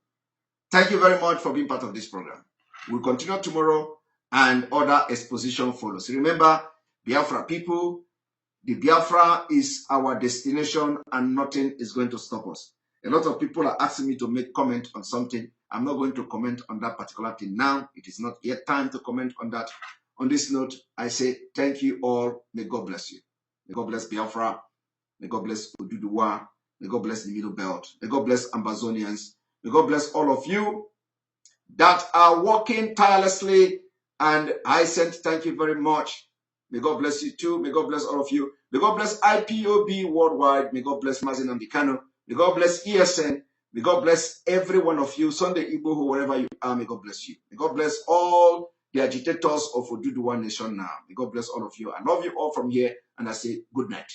Thank you very much for being part of this program. We'll continue tomorrow and other exposition follows. Remember, Biafra people, the Biafra is our destination and nothing is going to stop us. A lot of people are asking me to make comment on something. I'm not going to comment on that particular thing now. It is not yet time to comment on that. On this note, I say thank you all. May God bless you. May God bless Biafra. May God bless Oduduwa. May God bless the Middle Belt. May God bless Ambazonians. May God bless all of you that are working tirelessly. And I sent thank you very much. May God bless you too. May God bless all of you. May God bless IPOB worldwide. May God bless Mazinam Dikano. May God bless ESN. May God bless every one of you. Sunday Igboho, wherever you are, may God bless you. May God bless all the agitators of Oduduwa Nation now. May God bless all of you. I love you all from here, and I say good night.